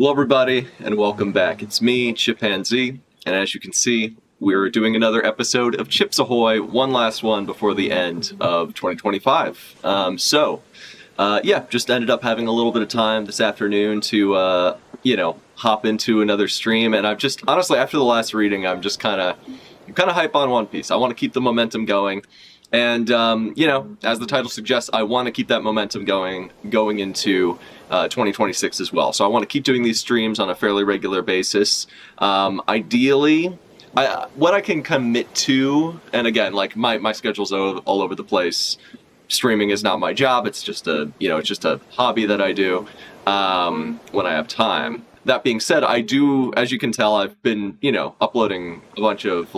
Hello, everybody, and welcome back. It's me, ChipZ, and as you can see, we're doing another episode of Chips Ahoy, one last one before the end of 2025. Just ended up having a little bit of time this afternoon to, hop into another stream, and I've just, honestly, after the last reading, I'm kind of hype on One Piece. I want to keep the momentum going. And, as the title suggests, I want to keep that momentum going into 2026 as well. So I want to keep doing these streams on a fairly regular basis. Ideally, what I can commit to, and again, like my schedule's all over the place. Streaming is not my job. It's just a hobby that I do when I have time. That being said, I do, as you can tell, I've been, uploading a bunch of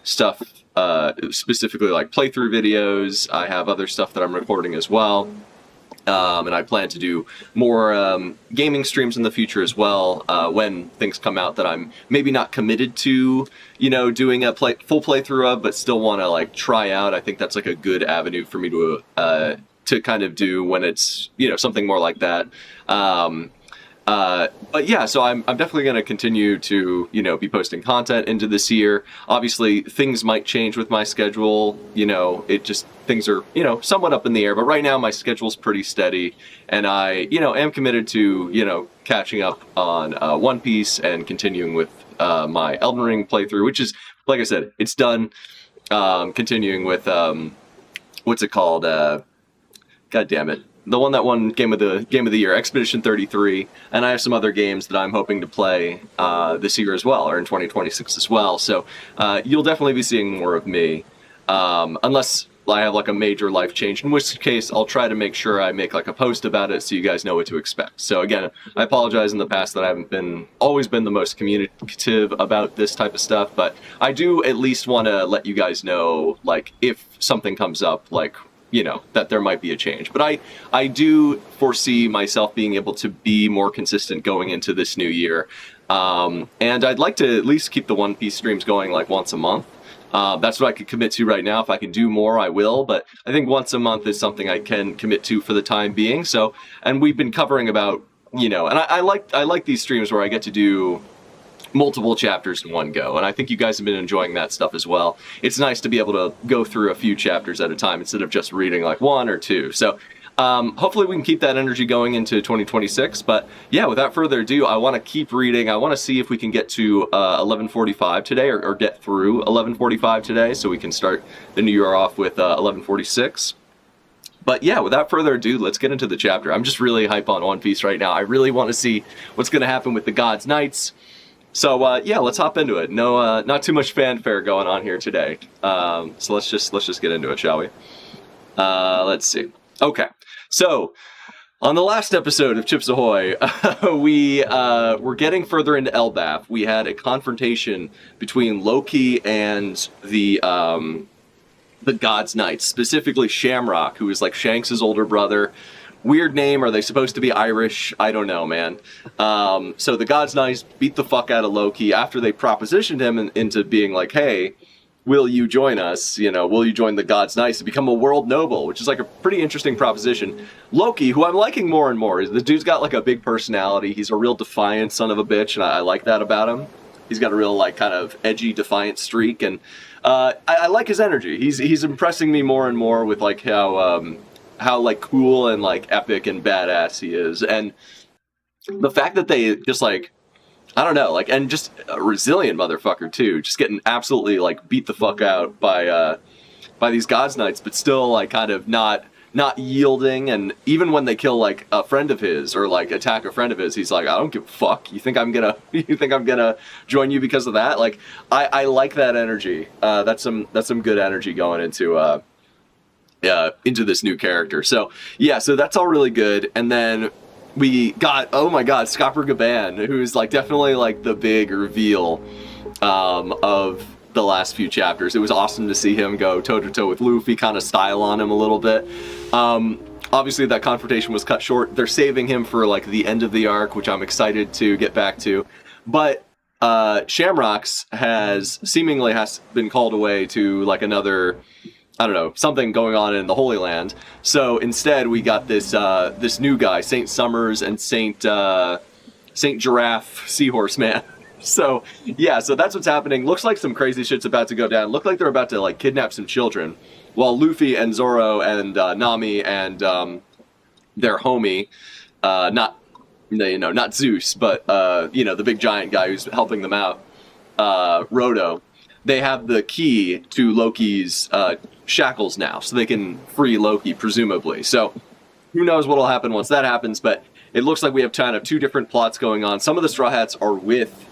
stuff. Specifically like playthrough videos. I have other stuff that I'm recording as well. And I plan to do more gaming streams in the future as well when things come out that I'm maybe not committed to, doing a full playthrough of, but still want to try out. I think that's a good avenue for me to kind of do when it's, something more like that. So I'm definitely going to continue to, be posting content into this year. Obviously, things might change with my schedule. Things are, somewhat up in the air. But right now, my schedule's pretty steady. And I, am committed to, catching up on One Piece and continuing with my Elden Ring playthrough, which is, like I said, it's done. Continuing with, what's it called? God damn it. The one that won game of the year, Expedition 33, and I have some other games that I'm hoping to play this year as well, or in 2026 as well. So you'll definitely be seeing more of me, unless I have a major life change, in which case I'll try to make sure I make a post about it so you guys know what to expect. So again, I apologize in the past that I haven't always been the most communicative about this type of stuff, but I do at least want to let you guys know, if something comes up, that there might be a change. But I do foresee myself being able to be more consistent going into this new year. And I'd like to at least keep the One Piece streams going once a month. That's what I could commit to right now. If I can do more, I will. But I think once a month is something I can commit to for the time being. So, and we've been covering about, and I like these streams where I get to do multiple chapters in one go, and I think you guys have been enjoying that stuff as well. It's nice to be able to go through a few chapters at a time instead of just reading one or two. So hopefully we can keep that energy going into 2026. But yeah, without further ado, I want to keep reading. I want to see if we can get to 1145 today, or get through 1145 today, so we can start the new year off with 1146. But yeah, without further ado, let's get into the chapter. I'm just really hype on One Piece right now. I really want to see what's going to happen with the God's Knights. So let's hop into it. No, not too much fanfare going on here today. So let's just get into it, shall we? Let's see. Okay, so on the last episode of Chips Ahoy, we were getting further into Elbaf. We had a confrontation between Loki and the God's Knights, specifically Shamrock, who is Shanks' older brother. Weird name. Are they supposed to be Irish? I don't know, man. So the God's Knights beat the fuck out of Loki after they propositioned him into being hey, will you join us? Will you join the God's Knights to become a world noble? Which is a pretty interesting proposition. Loki, who I'm liking more and more, is the dude's got a big personality. He's a real defiant son of a bitch, and I like that about him. He's got a real kind of edgy, defiant streak, and I like his energy. He's impressing me more and more with how cool and epic and badass he is. And the fact that they just I don't know, and just a resilient motherfucker too, just getting absolutely beat the fuck out by these God's Knights, but still kind of not yielding. And even when they kill a friend of his, or attack a friend of his, he's I don't give a fuck. You think I'm gonna join you because of that? I like that energy. That's some good energy going into this new character. So yeah, so that's all really good. And then we got, oh my god, Scopper Gaban, who's definitely the big reveal of the last few chapters. It was awesome to see him go toe-to-toe with Luffy, kind of style on him a little bit. Obviously that confrontation was cut short. They're saving him for the end of the arc, which I'm excited to get back to. But Shamrock's has been called away to another, I don't know, something going on in the Holy Land. So instead, we got this new guy, Saint Summers and Saint Saint Giraffe Seahorse Man. So yeah, so that's what's happening. Looks like some crazy shit's about to go down. Look like they're about to like kidnap some children, while Luffy and Zoro and Nami and their homie, not Zeus, but the big giant guy who's helping them out, Roto. They have the key to Loki's shackles now, so they can free Loki, presumably. So who knows what'll happen once that happens, but it looks like we have kind of two different plots going on. Some of the Straw Hats are with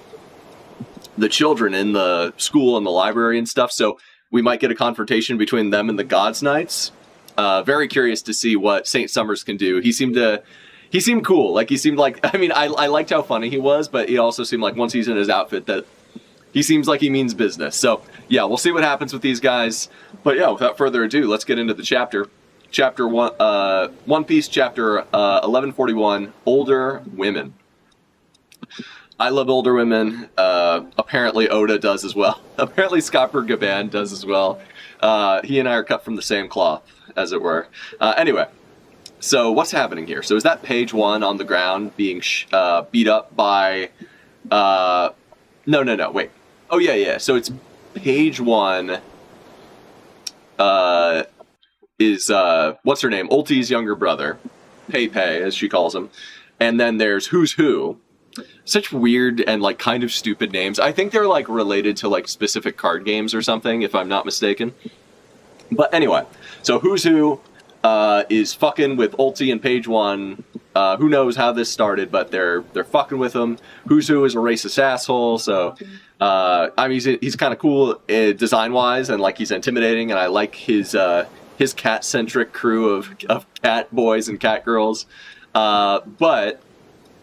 the children in the school and the library and stuff, so we might get a confrontation between them and the Gods Knights. Very curious to see what Saint Summers can do. He seemed cool. Like, he seemed like, I mean, I liked how funny he was, but he also seemed like once he's in his outfit that he seems like he means business. So yeah, we'll see what happens with these guys. But yeah, without further ado, let's get into the chapter. Chapter 1, One Piece, chapter 1141, Older Women. I love older women. Apparently Oda does as well. Apparently Scopper Gaban does as well. He and I are cut from the same cloth, as it were. Anyway, so what's happening here? So is that page 1 on the ground being beat up by... No, wait. Oh, yeah. So it's page 1 is, what's her name? Ulti's younger brother. Pei, as she calls him. And then there's Who's Who. Such weird and, like, kind of stupid names. I think they're, like, related to, like, specific card games or something, if I'm not mistaken. But anyway, so Who's Who is fucking with Ulti in page 1. Who knows how this started, but they're fucking with him. Who's Who is a racist asshole, so... I mean, he's kind of cool design-wise, and, like, he's intimidating, and I like his cat-centric crew of cat boys and cat girls.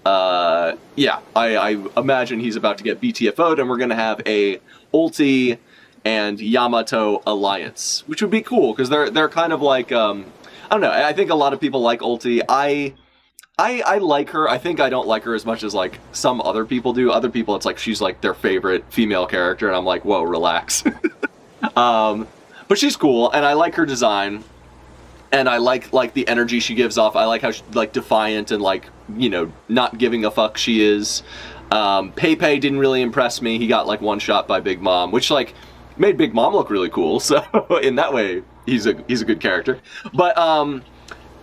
Yeah, I imagine he's about to get BTFO'd, and we're going to have a Ulti and Yamato alliance, which would be cool, because they're kind of like, I don't know, I think a lot of people like Ulti. I like her. I think I don't like her as much as, like, some other people do. Other people, it's like she's, like, their favorite female character, and I'm like, whoa, relax. But she's cool, and I like her design. And I like the energy she gives off. I like how she, like, defiant and, like, not giving a fuck she is. Pei didn't really impress me. He got, like, one shot by Big Mom, which, like, made Big Mom look really cool. So in that way, he's a good character. But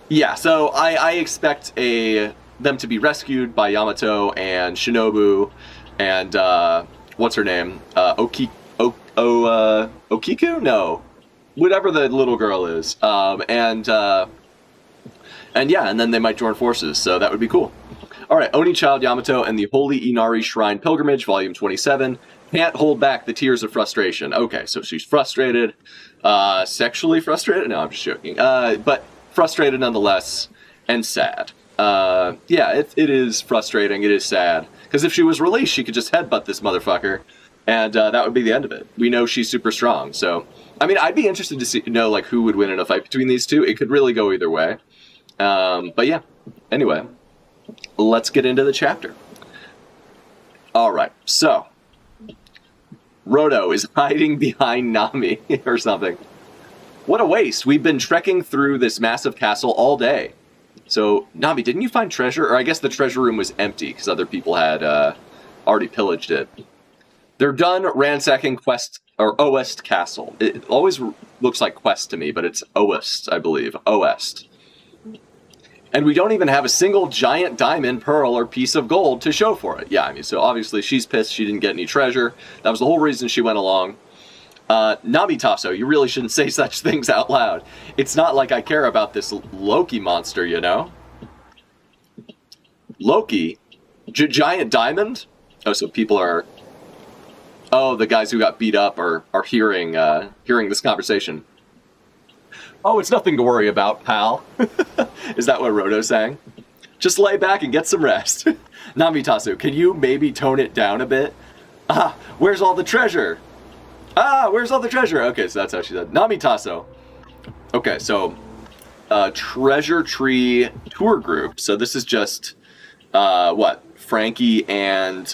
yeah, so I expect them to be rescued by Yamato and Shinobu and what's her name? Okiku? No. Whatever the little girl is, and yeah, and then they might join forces, so that would be cool. Alright, Oni Child Yamato and the Holy Inari Shrine Pilgrimage, Volume 27. Can't hold back the tears of frustration. Okay, so she's frustrated. Sexually frustrated? No, I'm just joking. But frustrated nonetheless, and sad. Yeah, it is frustrating, it is sad. Because if she was released, she could just headbutt this motherfucker, and that would be the end of it. We know she's super strong, so... I mean, I'd be interested to know, like, who would win in a fight between these two. It could really go either way. But yeah, anyway, let's get into the chapter. Alright, so, Roto is hiding behind Nami or something. What a waste. We've been trekking through this massive castle all day. So, Nami, didn't you find treasure? Or I guess the treasure room was empty because other people had already pillaged it. They're done ransacking Oest Castle. It always looks like Quest to me, but it's Oest, I believe. Oest. And we don't even have a single giant diamond, pearl, or piece of gold to show for it. Yeah, I mean, so obviously she's pissed she didn't get any treasure. That was the whole reason she went along. Namitaso, you really shouldn't say such things out loud. It's not like I care about this Loki monster, you know? Loki? Giant diamond? Oh, so people are... Oh, the guys who got beat up are hearing this conversation. Oh, it's nothing to worry about, pal. Is that what Roto's saying? Just lay back and get some rest. Namitasu, can you maybe tone it down a bit? Ah, where's all the treasure? Ah, where's all the treasure? Okay, so that's how she said. Namitaso. Okay, so treasure tree tour group. So this is just what? Frankie and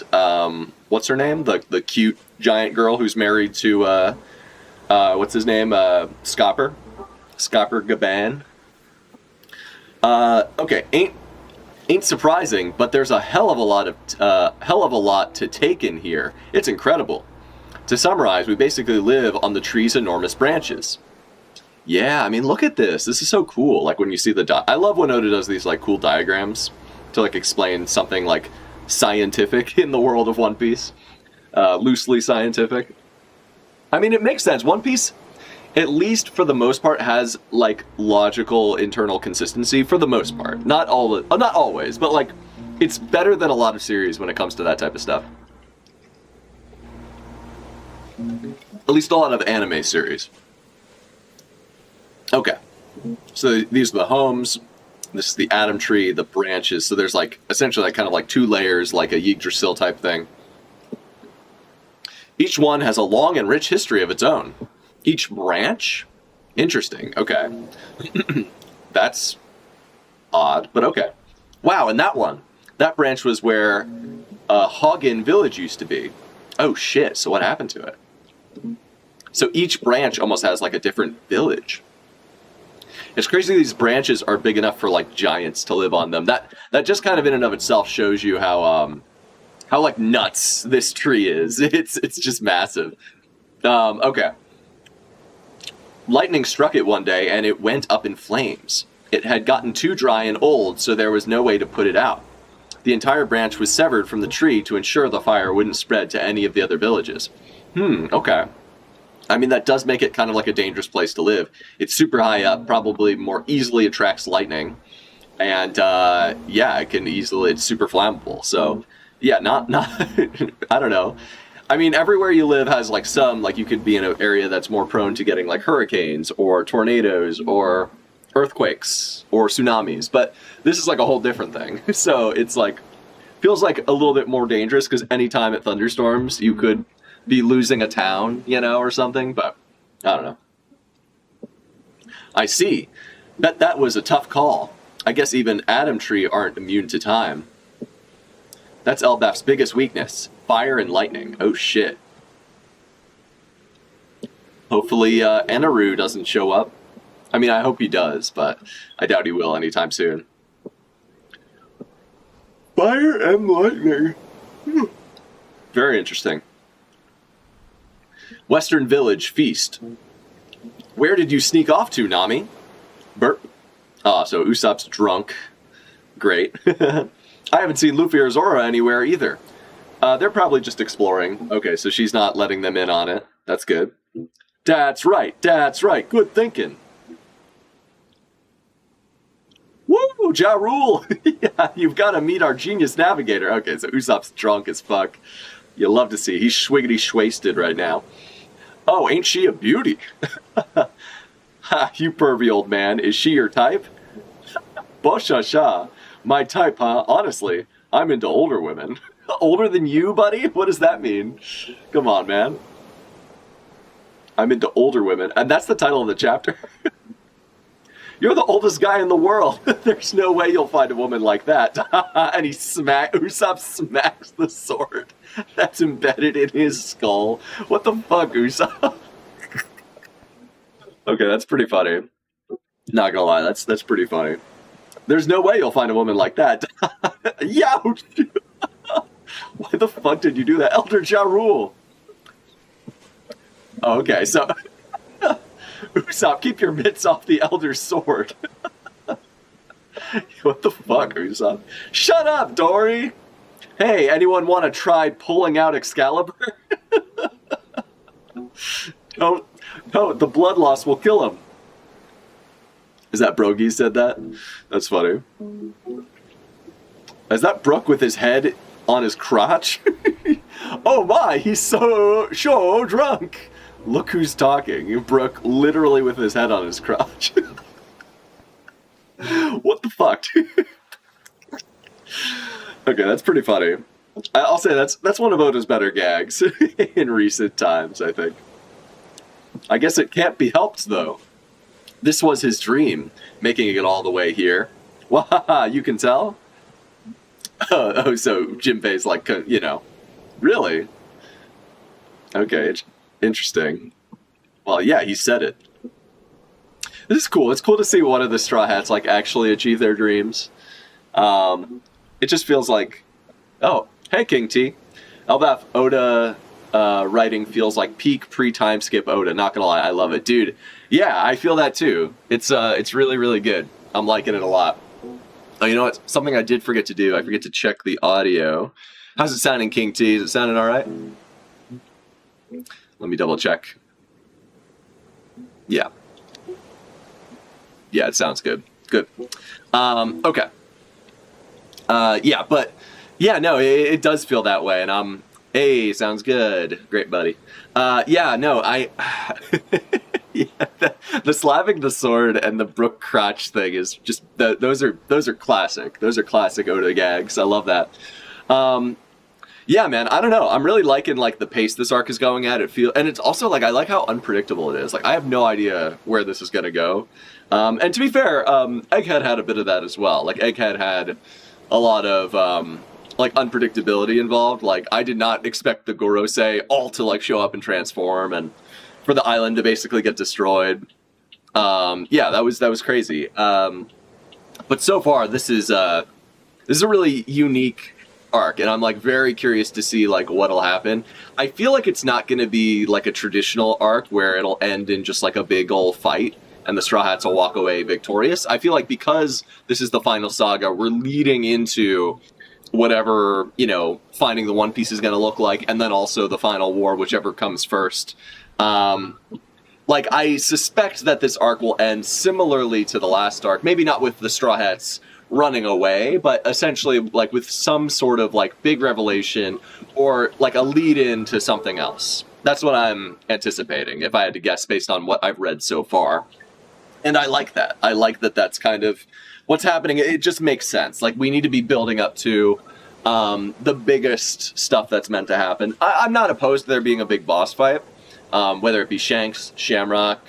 what's her name? The cute giant girl who's married to what's his name? Scopper Gaban. Okay, Ain't surprising, but there's a hell of a lot to take in here. It's incredible. To summarize, we basically live on the tree's enormous branches. Yeah, I mean, look at this. This is so cool. Like when you see I love when Oda does these like cool diagrams to like explain something like scientific in the world of One Piece. Loosely scientific. I mean, it makes sense. One Piece, at least for the most part, has like logical internal consistency for the most part. Not always, but like it's better than a lot of series when it comes to that type of stuff. At least a lot of anime series. Okay, so these are the homes. This is the Atom Tree, the branches. So there's like essentially like kind of like two layers, like a Yggdrasil type thing. Each one has a long and rich history of its own. Each branch? Interesting. Okay. That's odd, but okay. Wow, and that branch was where Hagen Village used to be. Oh shit, so what happened to it? So each branch almost has like a different village. It's crazy these branches are big enough for like giants to live on them. That just kind of in and of itself shows you how like nuts this tree is. It's just massive. Okay. Lightning struck it one day and it went up in flames. It had gotten too dry and old, so there was no way to put it out. The entire branch was severed from the tree to ensure the fire wouldn't spread to any of the other villages. Okay. I mean, that does make it kind of like a dangerous place to live. It's super high up, probably more easily attracts lightning. And, yeah, it's super flammable. So, yeah, not I don't know. I mean, everywhere you live has, like, you could be in an area that's more prone to getting, like, hurricanes or tornadoes or earthquakes or tsunamis. But this is, like, a whole different thing. So it's, like, feels like a little bit more dangerous because anytime it thunderstorms, you could be losing a town, or something, but I don't know. I see. Bet that was a tough call. I guess even Atom Tree aren't immune to time. That's Elbaf's biggest weakness. Fire and lightning. Oh shit. Hopefully Anaru doesn't show up. I mean, I hope he does, but I doubt he will anytime soon. Fire and lightning. Very interesting. Western Village Feast. Where did you sneak off to, Nami? Burp. So Usopp's drunk. Great. I haven't seen Luffy or Zoro anywhere either. They're probably just exploring. Okay, so she's not letting them in on it. That's good. That's right. Good thinking. Woo, Ja Rule. Yeah, you've got to meet our genius navigator. Okay, so Usopp's drunk as fuck. You'll love to see. He's schwiggity-schwasted right now. Oh, ain't she a beauty? Ha, you pervy old man. Is she your type? Boshasha. My type, huh? Honestly, I'm into older women. Older than you, buddy? What does that mean? Come on, man. I'm into older women. And that's the title of the chapter. You're the oldest guy in the world. There's no way you'll find a woman like that. And Usopp smacks the sword that's embedded in his skull. What the fuck, Usopp? Okay, that's pretty funny. Not gonna lie, that's pretty funny. There's no way you'll find a woman like that. Youch! Why the fuck did you do that? Elder Ja Rule. Oh, okay, so... Usopp, keep your mitts off the Elder's sword. What the fuck, Usopp? Shut up, Dory! Hey, anyone want to try pulling out Excalibur? No, the blood loss will kill him. Is that Brogy said that? That's funny. Is that Brook with his head on his crotch? Oh my, he's so drunk! Look who's talking. Brook literally with his head on his crotch. What the fuck? Okay, that's pretty funny. I'll say that's one of Oda's better gags in recent times, I think. I guess it can't be helped, though. This was his dream, making it all the way here. Wahaha, you can tell? Oh, so Jinbei's like, really? Okay, interesting. Well, yeah, he said it. This is cool. It's cool to see one of the Straw Hats, like, actually achieve their dreams. it just feels like, oh, hey, King T. Elbaf Oda writing feels like peak pre-time skip Oda. Not gonna lie, I love it. Dude, yeah, I feel that too. It's really, really good. I'm liking it a lot. Oh, you know what? Something I did forget to do. I forget to check the audio. How's it sounding, King T? Is it sounding all right? Let me double check. Yeah. Yeah, it sounds good. Good. Okay. Yeah, but yeah, no, it does feel that way, and hey, sounds good. Great, buddy. Yeah, no, yeah, the slapping the sword and the Brook crotch thing is just those are classic. Those are classic Oda gags. I love that. Yeah, man, I don't know. I'm really liking like the pace this arc is going at. And it's also like I like how unpredictable it is. Like I have no idea where this is gonna go. And to be fair, Egghead had a bit of that as well. Like Egghead had a lot of like unpredictability involved. Like I did not expect the Gorosei all to like show up and transform and for the island to basically get destroyed. Yeah, that was crazy. But so far this is a really unique arc, and I'm like very curious to see like what'll happen. I feel like it's not going to be like a traditional arc where it'll end in just like a big old fight and the Straw Hats will walk away victorious. I feel like because this is the final saga, we're leading into whatever, you know, finding the One Piece is going to look like, and then also the final war, whichever comes first. Like I suspect that this arc will end similarly to the last arc, maybe not with the Straw Hats running away, but essentially like with some sort of like big revelation or like a lead in to something else. That's what I'm anticipating if I had to guess based on what I've read so far. And I like that. I like that that's kind of what's happening. It just makes sense. Like we need to be building up to the biggest stuff that's meant to happen. I'm not opposed to there being a big boss fight, whether it be Shanks, Shamrock,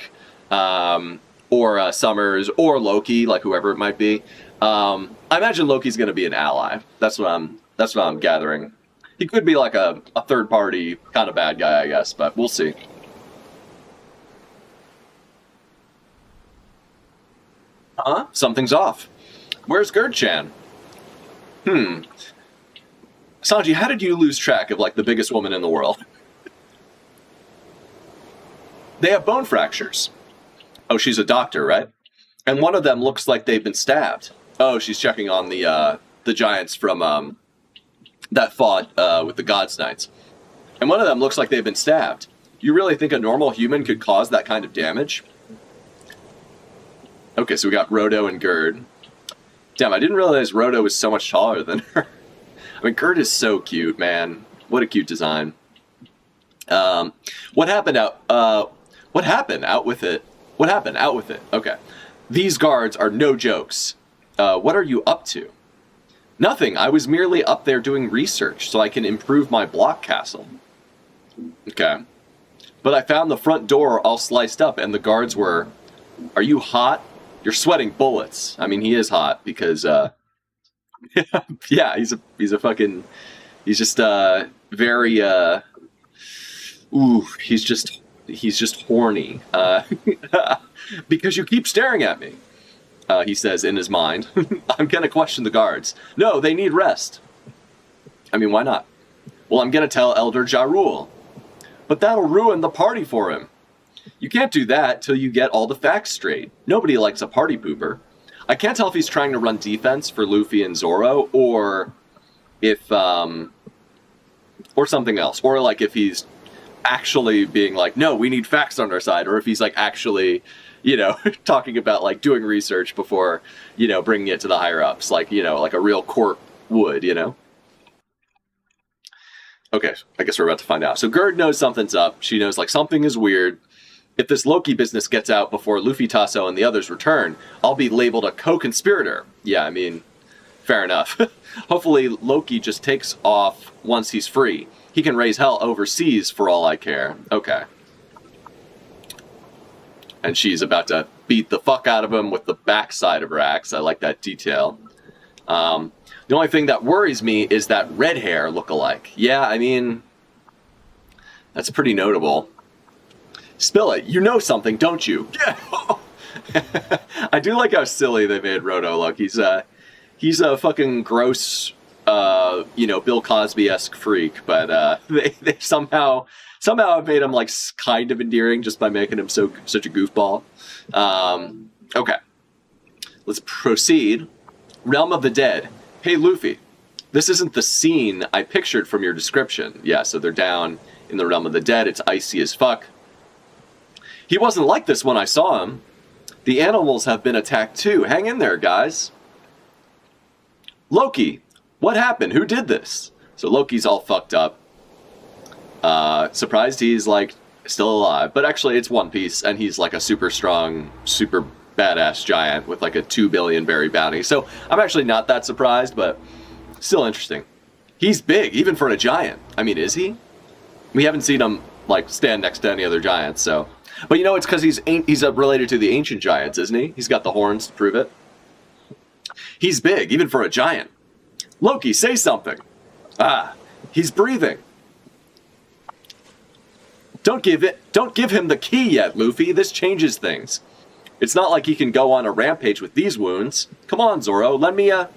or Summers, or Loki, like whoever it might be. I imagine Loki's going to be an ally. That's what I'm gathering. He could be like a third party kind of bad guy, I guess, but we'll see. Something's off. Where's Gerd-chan? Sanji, how did you lose track of like the biggest woman in the world? They have bone fractures. Oh, she's a doctor, right? And one of them looks like they've been stabbed. Oh, she's checking on the giants from that fought with the Gods Knights. And one of them looks like they've been stabbed. You really think a normal human could cause that kind of damage? Okay, so we got Rodo and Gerd. Damn, I didn't realize Rodo was so much taller than her. I mean, Gerd is so cute, man. What a cute design. What happened out with it? What happened? Out with it. Okay. These guards are no jokes. What are you up to? Nothing. I was merely up there doing research so I can improve my block castle. Okay. But I found the front door all sliced up and the guards were... Are you hot? You're sweating bullets. I mean, he is hot because... yeah, he's a fucking... He's just very... Ooh, he's just horny. Because you keep staring at me, he says in his mind. I'm gonna question the guards. No, they need rest. I mean, why not? Well, I'm gonna tell Elder Ja Rule. But that'll ruin the party for him. You can't do that till you get all the facts straight. Nobody likes a party pooper. I can't tell if he's trying to run defense for Luffy and Zoro, or if, or something else. Or like if he's actually being like, no, we need facts on our side, or if he's like actually, you know, talking about like doing research before, you know, bringing it to the higher ups, like, you know, like a real court would, you know. Okay, I guess we're about to find out. So Gerd knows something's up. She knows like something is weird. If this Loki business gets out before Luffy, Tasso, and the others return, I'll be labeled a co-conspirator. Yeah, I mean, fair enough. Hopefully Loki just takes off once he's free. He can raise hell overseas for all I care. Okay. And she's about to beat the fuck out of him with the backside of her axe. I like that detail. The only thing that worries me is that red hair look-alike. Yeah, I mean, that's pretty notable. Spill it. You know something, don't you? Yeah. I do like how silly they made Rodo look. He's a fucking gross Bill Cosby-esque freak, but they somehow have made him like kind of endearing just by making him such a goofball. Okay, let's proceed. Realm of the Dead. Hey, Luffy, this isn't the scene I pictured from your description. Yeah, so they're down in the Realm of the Dead. It's icy as fuck. He wasn't like this when I saw him. The animals have been attacked too. Hang in there, guys. Loki, what happened? Who did this? So Loki's all fucked up. Surprised he's like still alive. But actually it's One Piece and he's like a super strong, super badass giant with like a 2 billion berry bounty. So I'm actually not that surprised, but still interesting. He's big, even for a giant. I mean, is he? We haven't seen him like stand next to any other giants, so. But it's because he's related to the ancient giants, isn't he? He's got the horns to prove it. He's big, even for a giant. Loki, say something. Ah, he's breathing. Don't give him the key yet, Luffy. This changes things. It's not like he can go on a rampage with these wounds. Come on, Zoro, lend me a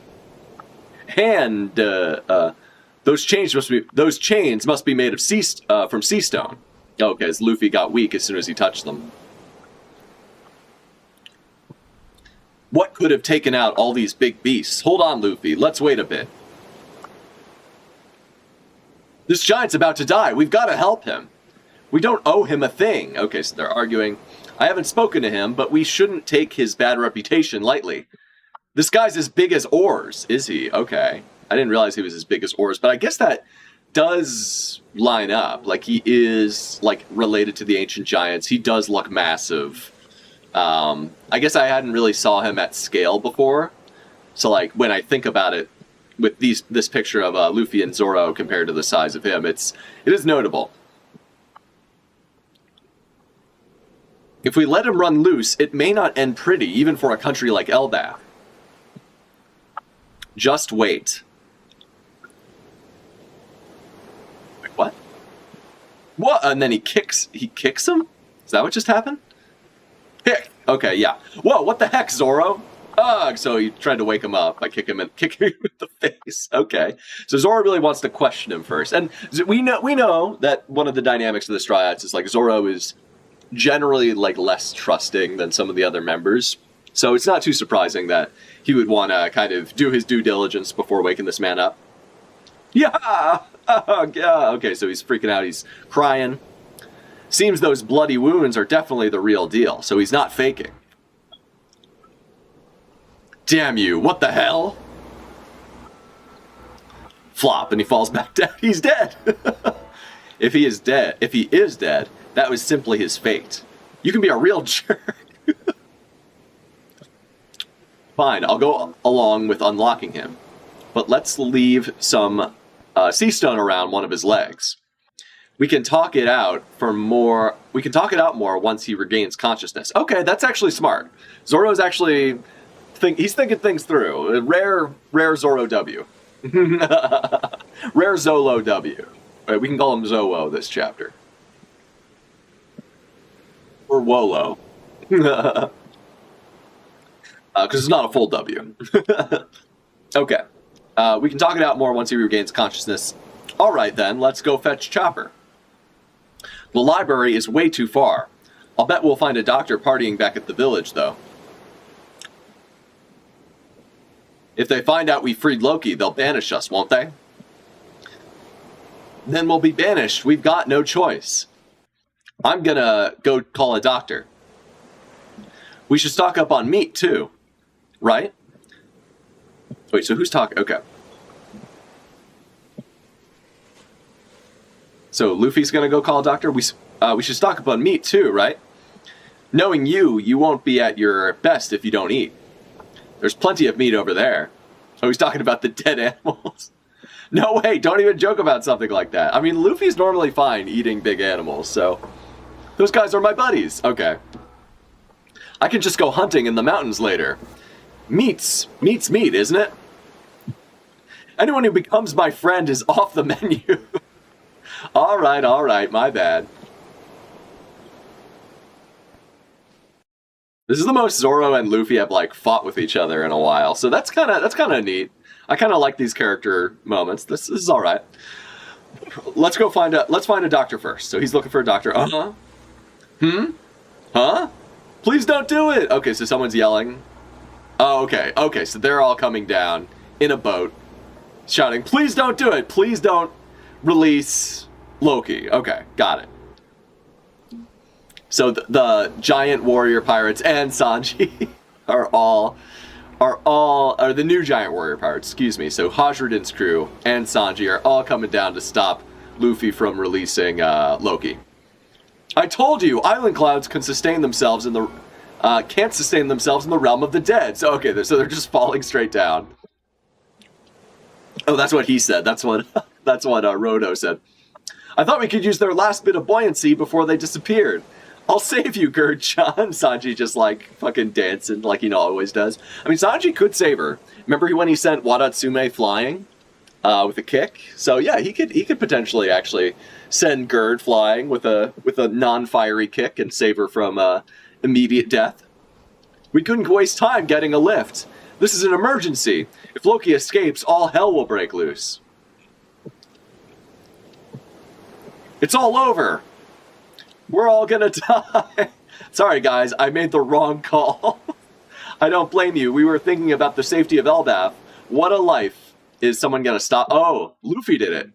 hand. Those chains must be made of from sea stone. Okay, as Luffy got weak as soon as he touched them. What could have taken out all these big beasts? Hold on, Luffy. Let's wait a bit. This giant's about to die. We've got to help him. We don't owe him a thing. Okay, so they're arguing. I haven't spoken to him, but we shouldn't take his bad reputation lightly. This guy's as big as oars, is he? Okay. I didn't realize he was as big as oars, but I guess that does line up. Like, he is, like, related to the ancient giants. He does look massive. I guess I hadn't really saw him at scale before. So, like, when I think about it, with this picture of Luffy and Zoro compared to the size of him, it is notable. If we let him run loose, it may not end pretty, even for a country like Elbaf. Just wait. Wait, what? What? And then he kicks him? Is that what just happened? Hick! Okay, yeah. Whoa, what the heck, Zoro? Ugh, so he tried to wake him up by kicking him in the face. Okay. So Zoro really wants to question him first. And we know that one of the dynamics of the Straw Hats is like Zoro is generally like less trusting than some of the other members. So it's not too surprising that he would want to kind of do his due diligence before waking this man up. Yeah! Yeah! Okay, so he's freaking out. He's crying. Seems those bloody wounds are definitely the real deal, so he's not faking. Damn you, what the hell? Flop, and he falls back down. He's dead! If he is dead, that was simply his fate. You can be a real jerk. Fine, I'll go along with unlocking him. But let's leave some sea stone around one of his legs. We can talk it out more once he regains consciousness. Okay, that's actually smart. Zoro's actually he's thinking things through. Rare Zoro W. Rare Zolo W. Right, we can call him Zowo this chapter. Or Wolo. Because it's not a full W. Okay. We can talk it out more once he regains consciousness. Alright then, let's go fetch Chopper. The library is way too far. I'll bet we'll find a doctor partying back at the village, though. If they find out we freed Loki, they'll banish us, won't they? Then we'll be banished. We've got no choice. I'm gonna go call a doctor. We should stock up on meat, too. Right? Wait, so who's talking? Okay. So Luffy's gonna go call a doctor? We should stock up on meat, too, right? Knowing you won't be at your best if you don't eat. There's plenty of meat over there. Oh, he's talking about the dead animals. No way, don't even joke about something like that. I mean, Luffy's normally fine eating big animals, so... Those guys are my buddies. Okay. I can just go hunting in the mountains later. Meat's meat, isn't it? Anyone who becomes my friend is off the menu. Alright, my bad. This is the most Zoro and Luffy have like fought with each other in a while, so that's kind of neat. I kind of like these character moments. This is all right. Let's find a doctor first. So he's looking for a doctor. Huh? Please don't do it. Okay, so someone's yelling. Oh, okay. Okay, so they're all coming down in a boat, shouting, "Please don't do it. Please don't release Loki." Okay, got it. So the giant warrior pirates and Sanji are the new giant warrior pirates, excuse me. So Hajradin's crew and Sanji are all coming down to stop Luffy from releasing Loki. I told you, island clouds can sustain themselves in the can't sustain themselves in the realm of the dead. So okay, so they're just falling straight down. Oh, that's what he said. That's what Rodo said. I thought we could use their last bit of buoyancy before they disappeared. I'll save you, Gerd-chan. Sanji just like fucking dancing like he always does. I mean, Sanji could save her. Remember when he sent Wadatsume flying with a kick? So yeah, he could potentially actually send Gerd flying with a non-fiery kick and save her from immediate death. We couldn't waste time getting a lift. This is an emergency. If Loki escapes, all hell will break loose. It's all over. We're all gonna die. Sorry guys, I made the wrong call. I don't blame you. We were thinking about the safety of Elbaf. What a life. Is someone gonna stop? Oh, Luffy did it.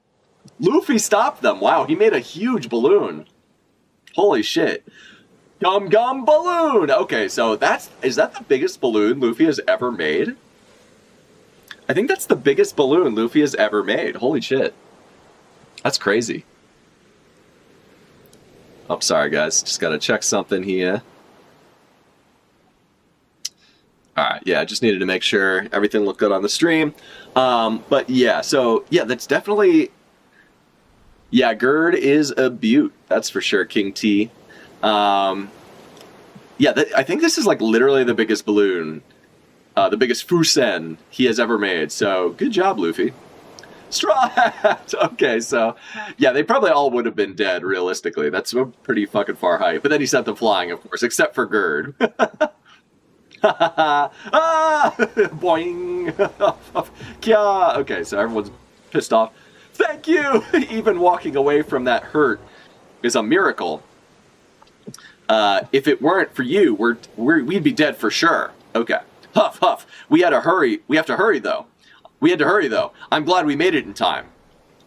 Luffy stopped them. Wow, he made a huge balloon. Holy shit. Gum Gum Balloon! Okay, so is that the biggest balloon Luffy has ever made? I think that's the biggest balloon Luffy has ever made. Holy shit. That's crazy. Oh, sorry guys, just gotta check something here. Alright, yeah, I just needed to make sure everything looked good on the stream. But yeah, so, yeah, that's definitely... Yeah, Gerd is a beaut, that's for sure, King T. Yeah, I think this is like literally the biggest balloon, the biggest fusen he has ever made, so good job, Luffy. Straw Hat! Okay, so, yeah, they probably all would have been dead, realistically. That's a pretty fucking far height. But then he sent them flying, of course, except for Gerd. Ah! Boing! Kya! Okay, so everyone's pissed off. Thank you! Even walking away from that hurt is a miracle. If it weren't for you, we'd be dead for sure. Okay. Huff, huff. We have to hurry, though. I'm glad we made it in time.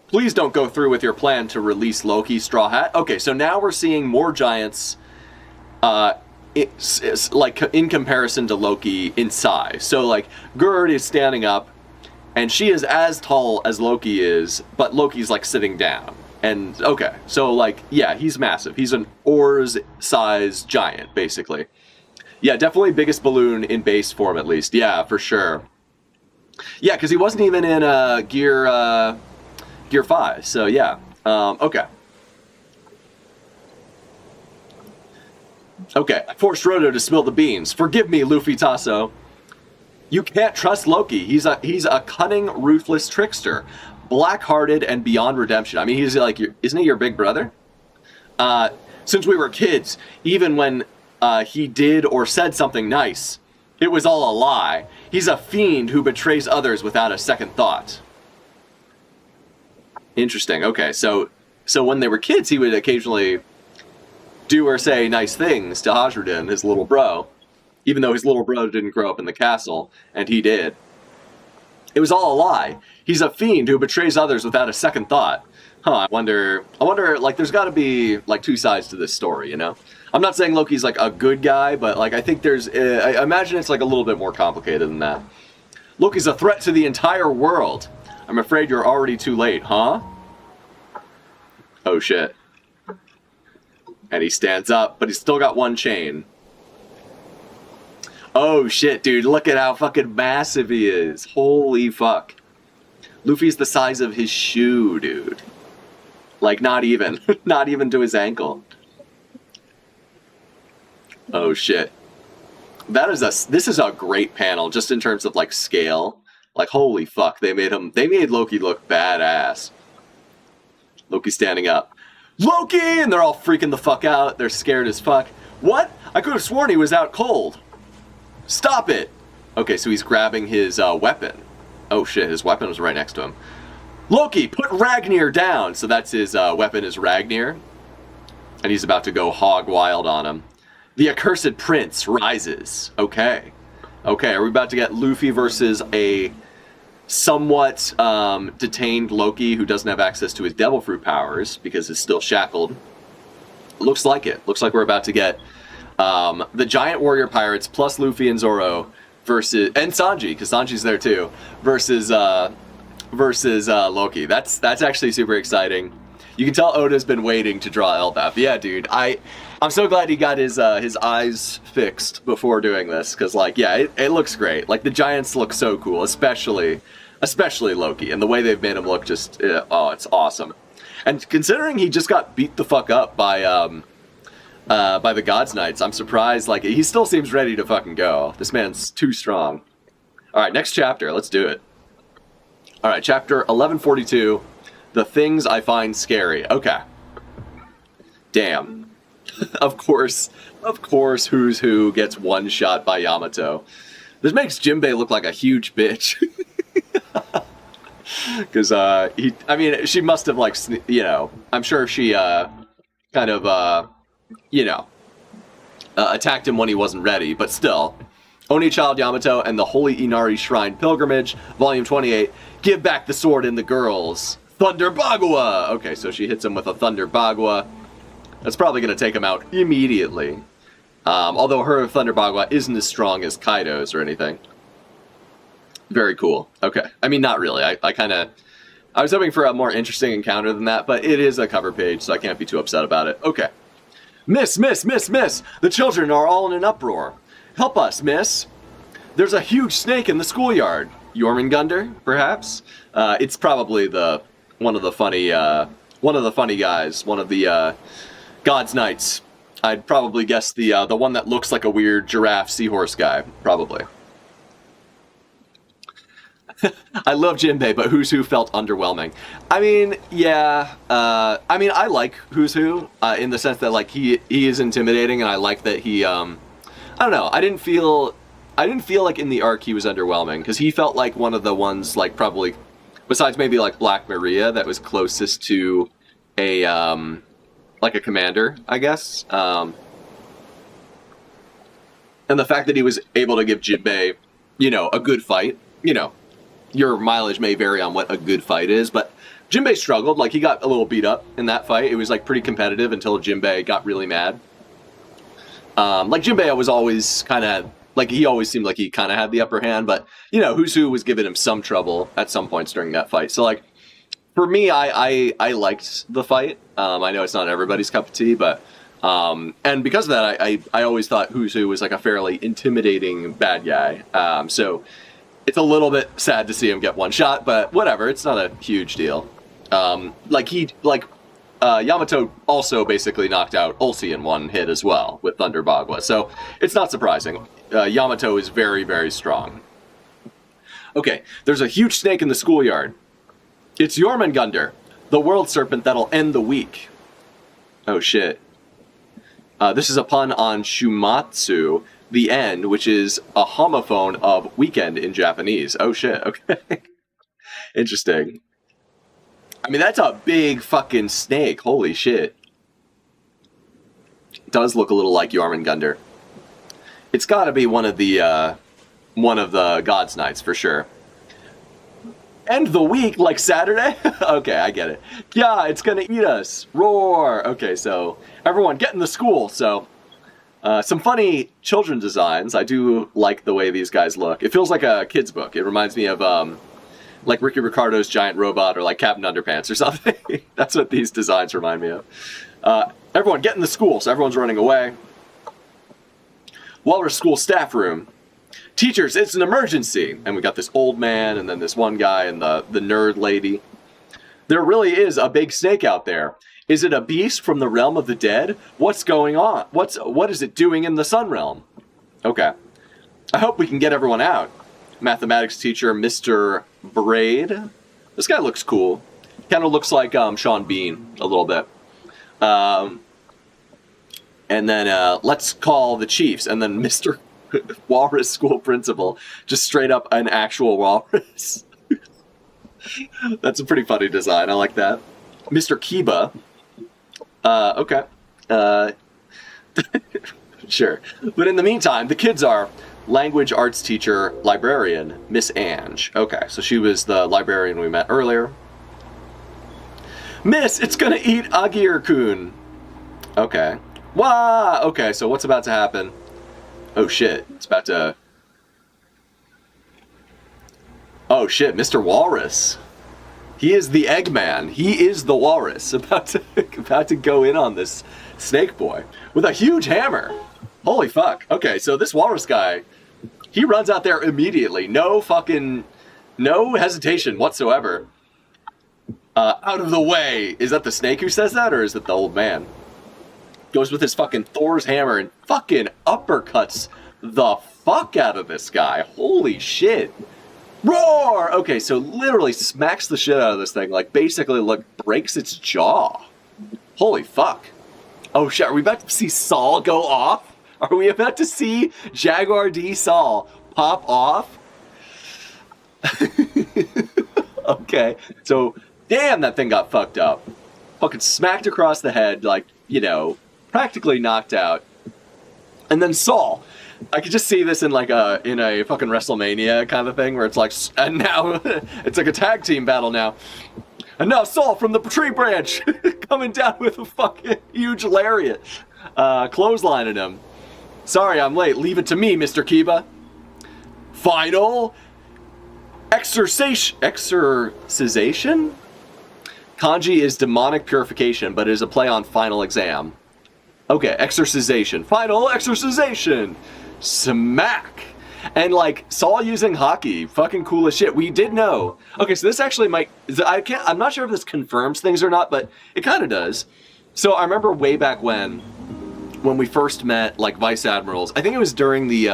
Please don't go through with your plan to release Loki, Straw Hat. Okay, so now we're seeing more giants, like, in comparison to Loki in size. So, like, Gerd is standing up, and she is as tall as Loki is, but Loki's, like, sitting down. And, okay, so, like, yeah, he's massive. He's an oars-sized giant, basically. Yeah, definitely biggest balloon in base form, at least. Yeah, for sure. Yeah, because he wasn't even in Gear 5, so yeah. Okay. Okay, I forced Rodo to spill the beans. Forgive me, Luffy Tasso. You can't trust Loki. He's a cunning, ruthless trickster. Black-hearted and beyond redemption. I mean, he's like, isn't he your big brother? Since we were kids, even when he did or said something nice, it was all a lie. He's a fiend who betrays others without a second thought. Interesting. Okay, so when they were kids, he would occasionally do or say nice things to Hajradin, his little bro, even though his little bro didn't grow up in the castle, and he did. It was all a lie. He's a fiend who betrays others without a second thought. Huh, I wonder, like, there's got to be, like, two sides to this story, you know? I'm not saying Loki's, like, a good guy, but, like, I think there's... I imagine it's, like, a little bit more complicated than that. Loki's a threat to the entire world. I'm afraid you're already too late, huh? Oh, shit. And he stands up, but he's still got one chain. Oh, shit, dude. Look at how fucking massive he is. Holy fuck. Luffy's the size of his shoe, dude. Like, not even. Not even to his ankle. Oh, shit. This is a great panel, just in terms of, like, scale. Like, holy fuck, they made Loki look badass. Loki standing up. Loki! And they're all freaking the fuck out. They're scared as fuck. What? I could have sworn he was out cold. Stop it! Okay, so he's grabbing his weapon. Oh shit, his weapon was right next to him. Loki, put Ragnir down! So that's his weapon is Ragnir. And he's about to go hog wild on him. The accursed prince rises. Okay. Okay, are we about to get Luffy versus a somewhat detained Loki who doesn't have access to his devil fruit powers because he's still shackled? Looks like it. Looks like we're about to get the giant warrior pirates plus Luffy and Zoro versus, and Sanji, because Sanji's there too, versus Loki. That's actually super exciting. You can tell Oda's been waiting to draw Elbaf. Yeah, dude. I'm so glad he got his eyes fixed before doing this, because like, yeah, it looks great. Like the giants look so cool, especially Loki, and the way they've made him look just oh, it's awesome. And considering he just got beat the fuck up by the God's Knights, I'm surprised. Like he still seems ready to fucking go. This man's too strong. All right, next chapter. Let's do it. All right, chapter 1142. The things I find scary. Okay. Damn. Of course, Who's Who gets one shot by Yamato. This makes Jinbei look like a huge bitch. Because, I mean, she must have, like, you know, I'm sure she, kind of, you know, attacked him when he wasn't ready, but still. Oni Child Yamato and the Holy Inari Shrine Pilgrimage, Volume 28, give back the sword and the girls. Thunder Bagua! Okay, so she hits him with a Thunder Bagua. That's probably going to take him out immediately. Although her Thunder Bagua isn't as strong as Kaido's or anything. Very cool. Okay. I mean, not really. I was hoping for a more interesting encounter than that, but it is a cover page, so I can't be too upset about it. Okay. Miss! The children are all in an uproar. Help us, miss. There's a huge snake in the schoolyard. Jormungandr, perhaps? It's probably one of the funny guys, one of the God's Knights. I'd probably guess the one that looks like a weird giraffe seahorse guy, probably. I love Jinbei, but Who's Who felt underwhelming. I mean, yeah. I mean, I like Who's Who in the sense that like he is intimidating, and I like that he. I don't know. I didn't feel like in the arc he was underwhelming because he felt like one of the ones like probably, besides maybe like Black Maria, that was closest to a like a commander, I guess. And the fact that he was able to give Jinbei, you know, a good fight, you know. Your mileage may vary on what a good fight is, but Jinbei struggled. Like, he got a little beat up in that fight. It was, like, pretty competitive until Jinbei got really mad. Like, Jinbei was always kind of, like, he always seemed like he kind of had the upper hand, but, you know, Who's Who was giving him some trouble at some points during that fight. So, like, for me, I liked the fight. I know it's not everybody's cup of tea, but, and because of that, I always thought Who's Who was, like, a fairly intimidating bad guy. So, it's a little bit sad to see him get one shot, but whatever. It's not a huge deal. Yamato also basically knocked out Ulci in one hit as well with Thunder Bagua, so it's not surprising. Yamato is very, very strong. Okay, there's a huge snake in the schoolyard. It's Jormungandr, the world serpent that'll end the week. Oh shit. This is a pun on Shumatsu, the end, which is a homophone of weekend in Japanese. Oh shit, okay. Interesting. I mean, that's a big fucking snake. Holy shit. It does look a little like Jormungandr. It's gotta be one of the God's Knights for sure. End the week like Saturday? Okay, I get it. Yeah, it's gonna eat us. Roar! Okay, so everyone get in the school, so some funny children designs. I do like the way these guys look. It feels like a kid's book. It reminds me of like Ricky Ricardo's Giant Robot or like Captain Underpants or something. That's what these designs remind me of. Everyone get in the school, so everyone's running away. Walrus School staff room. Teachers, it's an emergency. And we got this old man and then this one guy and the nerd lady. There really is a big snake out there. Is it a beast from the realm of the dead? What's going on? What is it doing in the sun realm? Okay. I hope we can get everyone out. Mathematics teacher, Mr. Braid. This guy looks cool. Kind of looks like Sean Bean a little bit. And then let's call the chiefs. And then Mr. Walrus School principal. Just straight up an actual walrus. That's a pretty funny design. I like that. Mr. Kiba. Okay. Uh, sure. But in the meantime, the kids are language arts teacher, librarian, Miss Ange. Okay, so she was the librarian we met earlier. Miss, it's gonna eat Agir-kun. Okay. Wah! Okay, so what's about to happen? Oh shit, it's about to... Oh shit, Mr. Walrus. He is the Eggman. He is the walrus about to go in on this snake boy with a huge hammer. Holy fuck. Okay, so this walrus guy, he runs out there immediately. No hesitation whatsoever. Out of the way. Is that the snake who says that, or is it the old man? Goes with his fucking Thor's hammer and fucking uppercuts the fuck out of this guy. Holy shit. Roar! Okay, so literally smacks the shit out of this thing, like basically breaks its jaw. Holy fuck. Oh shit, are we about to see Saul go off? Are we about to see Jaguar D Saul pop off? Okay, so damn, that thing got fucked up. Fucking smacked across the head, like, you know, practically knocked out. And then Saul. I could just see this in like in a fucking WrestleMania kind of thing where it's like, and now it's like a tag team battle now. And now Saul from the tree branch coming down with a fucking huge lariat, clotheslining him. Sorry, I'm late. Leave it to me, Mr. Kiba. Final exorcisation. Kanji is demonic purification, but it is a play on final exam. Okay, exorcisation. Final exorcisation. Smack! And like Saul using hockey, fucking cool as shit. We did know. Okay, so this actually might. I'm not sure if this confirms things or not, but it kind of does. So I remember way back when we first met, like vice admirals. I think it was during the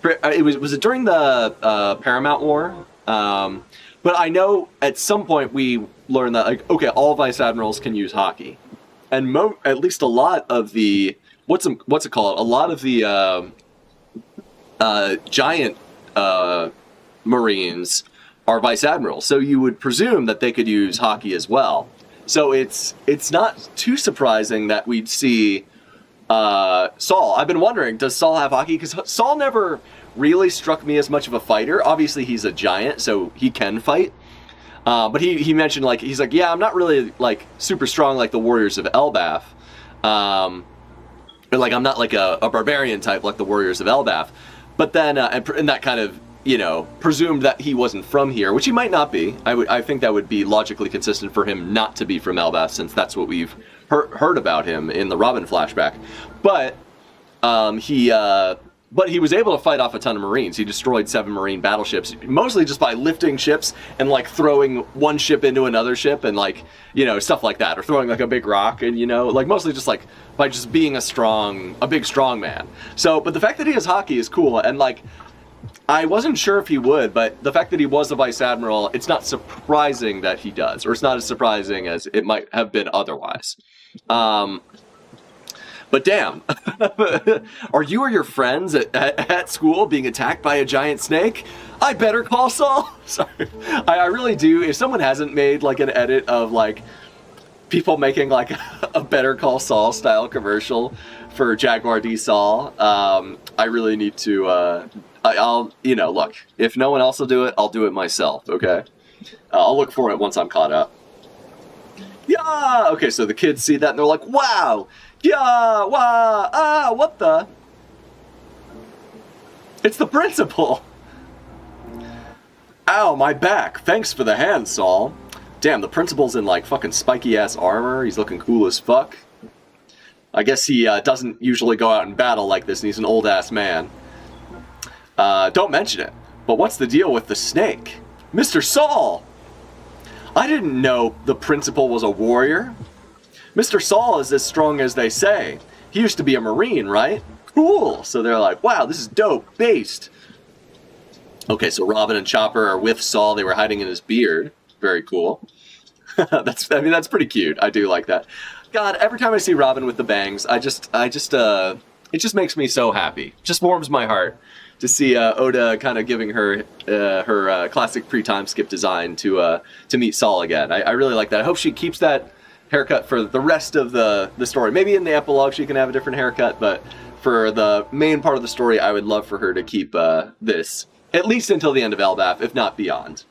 was it during the Paramount War? But I know at some point we learned that like okay, all vice admirals can use hockey, and at least a lot of the. What's it called? A lot of the giant Marines are vice admirals, so you would presume that they could use hockey as well. So it's not too surprising that we'd see Saul. I've been wondering, does Saul have hockey? Because Saul never really struck me as much of a fighter. Obviously, he's a giant, so he can fight. But he mentioned like he's like, yeah, I'm not really like super strong like the Warriors of Elbaf. Like I'm not like a barbarian type like the Warriors of Elbaf, but then and that kind of presumed that he wasn't from here, which he might not be. I think that would be logically consistent for him not to be from Elbaf, since that's what we've heard about him in the Robin flashback. But he was able to fight off a ton of Marines. He destroyed 7 Marine battleships, mostly just by lifting ships and like throwing one ship into another ship and like, stuff like that, or throwing like a big rock and, like mostly just like by just being a big strong man. So, but the fact that he has hockey is cool. And like, I wasn't sure if he would, but the fact that he was a vice admiral, it's not surprising that he does, or it's not as surprising as it might have been otherwise. But damn, are you or your friends at school being attacked by a giant snake? I better call Saul. Sorry, I really do. If someone hasn't made like an edit of like people making like a Better Call Saul style commercial for Jaguar D Saul, I really need to. I'll look. If no one else will do it, I'll do it myself. Okay, I'll look for it once I'm caught up. Yeah. Okay, so the kids see that and they're like, "Wow." Yeah, wow, what the? It's the principal. Ow, my back. Thanks for the hand, Saul. Damn, the principal's in like fucking spiky ass armor. He's looking cool as fuck. I guess he doesn't usually go out in battle like this, and he's an old ass man. Don't mention it. But what's the deal with the snake? Mr. Saul! I didn't know the principal was a warrior. Mr. Saul is as strong as they say. He used to be a Marine, right? Cool. So they're like, wow, this is dope. Based. Okay, so Robin and Chopper are with Saul. They were hiding in his beard. Very cool. That's pretty cute. I do like that. God, every time I see Robin with the bangs, I just it just makes me so happy. Just warms my heart to see Oda kind of giving her her classic pre-time skip design to meet Saul again. I really like that. I hope she keeps that haircut for the rest of the story. Maybe in the epilogue she can have a different haircut, but for the main part of the story, I would love for her to keep this, at least until the end of Elbaf, if not beyond.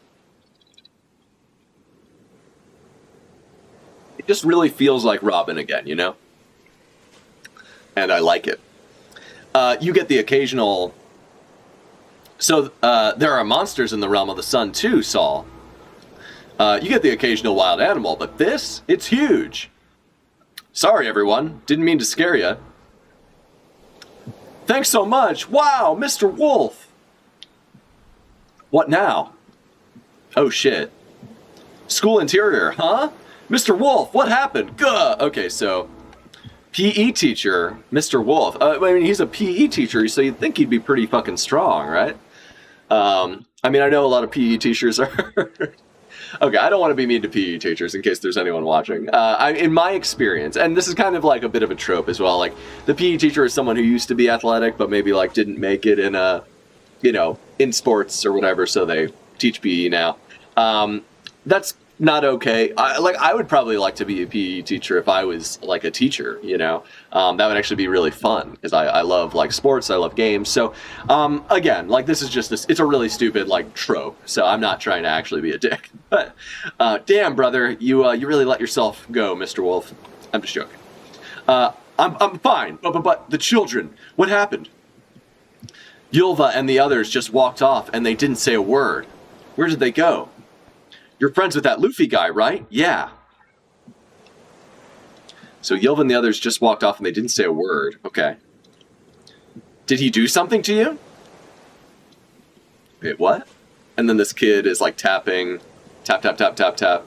It just really feels like Robin again, you know? And I like it. You get the occasional... So, there are monsters in the realm of the sun too, Saul. You get the occasional wild animal, but this, it's huge. Sorry, everyone. Didn't mean to scare you. Thanks so much. Wow, Mr. Wolf. What now? Oh, shit. School interior, huh? Mr. Wolf, what happened? Gah! Okay, so... PE teacher, Mr. Wolf. I mean, he's a PE teacher, so you'd think he'd be pretty fucking strong, right? I mean, I know a lot of PE teachers are... Okay, I don't want to be mean to PE teachers in case there's anyone watching. In my experience, and this is kind of like a bit of a trope as well, like, the PE teacher is someone who used to be athletic, but maybe, like, didn't make it in a, you know, in sports or whatever, so they teach PE now. That's not okay. I would probably like to be a PE teacher if I was like a teacher, you know. That would actually be really fun because I love like sports, I love games. So again, like this is just this, it's a really stupid like trope. So I'm not trying to actually be a dick. But damn, brother, you really let yourself go, Mr. Wolf. I'm just joking. I'm fine, but the children, what happened? Yulva and the others just walked off and they didn't say a word. Where did they go? You're friends with that Luffy guy, right? Yeah. So Yulva and the others just walked off and they didn't say a word. Okay. Did he do something to you? Wait, what? And then this kid is like tapping. Tap, tap, tap, tap, tap.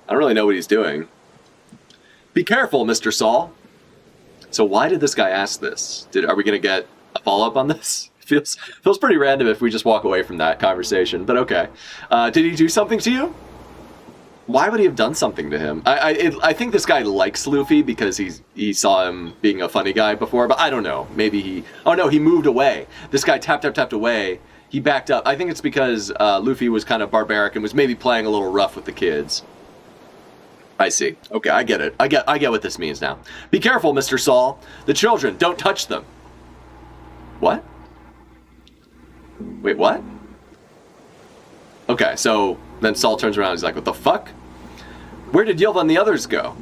I don't really know what he's doing. Be careful, Mr. Saul. So why did this guy ask this? Are we going to get a follow-up on this? Feels pretty random if we just walk away from that conversation, but okay. Did he do something to you? Why would he have done something to him? I think this guy likes Luffy because he saw him being a funny guy before, but I don't know. Maybe he... Oh no, he moved away. This guy tapped away. He backed up. I think it's because Luffy was kind of barbaric and was maybe playing a little rough with the kids. I see. Okay, I get it. I get what this means now. Be careful, Mr. Saul. The children, don't touch them. What? Wait, what? Okay, so then Saul turns around and he's like, what the fuck? Where did Yulva and the others go?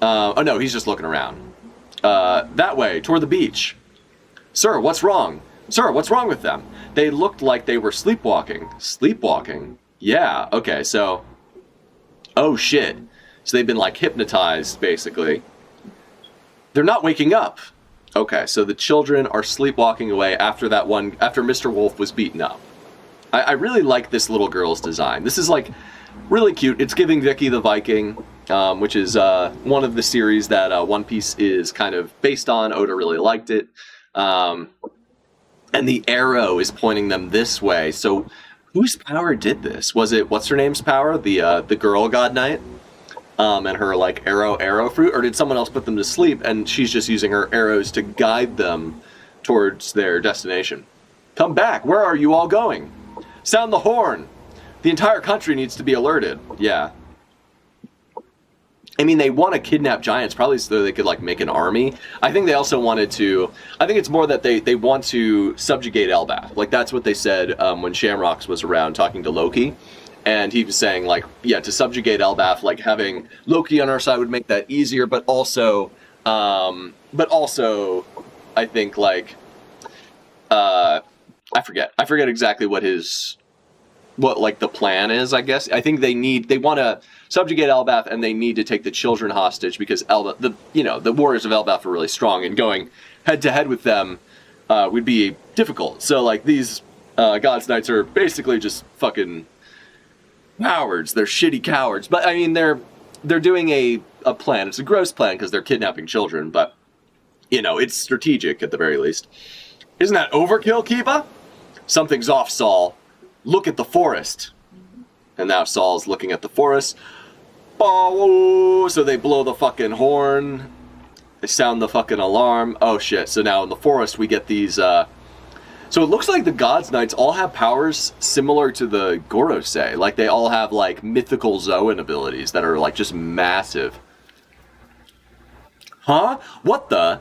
Oh no, he's just looking around. That way, toward the beach. Sir, what's wrong? Sir, what's wrong with them? They looked like they were sleepwalking. Sleepwalking? Yeah, okay, so... Oh shit. So they've been like hypnotized, basically. They're not waking up. Okay, so the children are sleepwalking away after Mr. Wolf was beaten up. I really like this little girl's design. This is like really cute. It's giving Vicky the Viking, which is one of the series that One Piece is kind of based on. Oda really liked it. And the arrow is pointing them this way. So whose power did this? Was it, what's her name's power? The girl god knight? And her like arrow fruit, or did someone else put them to sleep and she's just using her arrows to guide them towards their destination? Come back, where are you all going? Sound the horn. The entire country needs to be alerted. Yeah. I mean, they want to kidnap giants probably so they could like make an army. I think they also wanted to, I think it's more that they want to subjugate Elbaf. Like that's what they said when Shamrocks was around talking to Loki. And he was saying, like, yeah, to subjugate Elbaf, like, having Loki on our side would make that easier, but also, I think, like, I forget exactly what the plan is, I guess. I think they want to subjugate Elbaf, and they need to take the children hostage, because the warriors of Elbaf are really strong, and going head-to-head with them would be difficult. So, like, these God's Knights are basically just fucking... cowards. They're shitty cowards. But I mean, they're doing a plan. It's a gross plan because they're kidnapping children, but you know, it's strategic at the very least. Isn't that overkill, Kiba? Something's off, Saul. Look at the forest. And now Saul's looking at the forest. Oh, so they blow the fucking horn. They sound the fucking alarm. Oh shit, so now in the forest we get these, so it looks like the Gods Knights all have powers similar to the Gorosei. Like, they all have, like, mythical Zoan abilities that are, like, just massive. Huh? What the?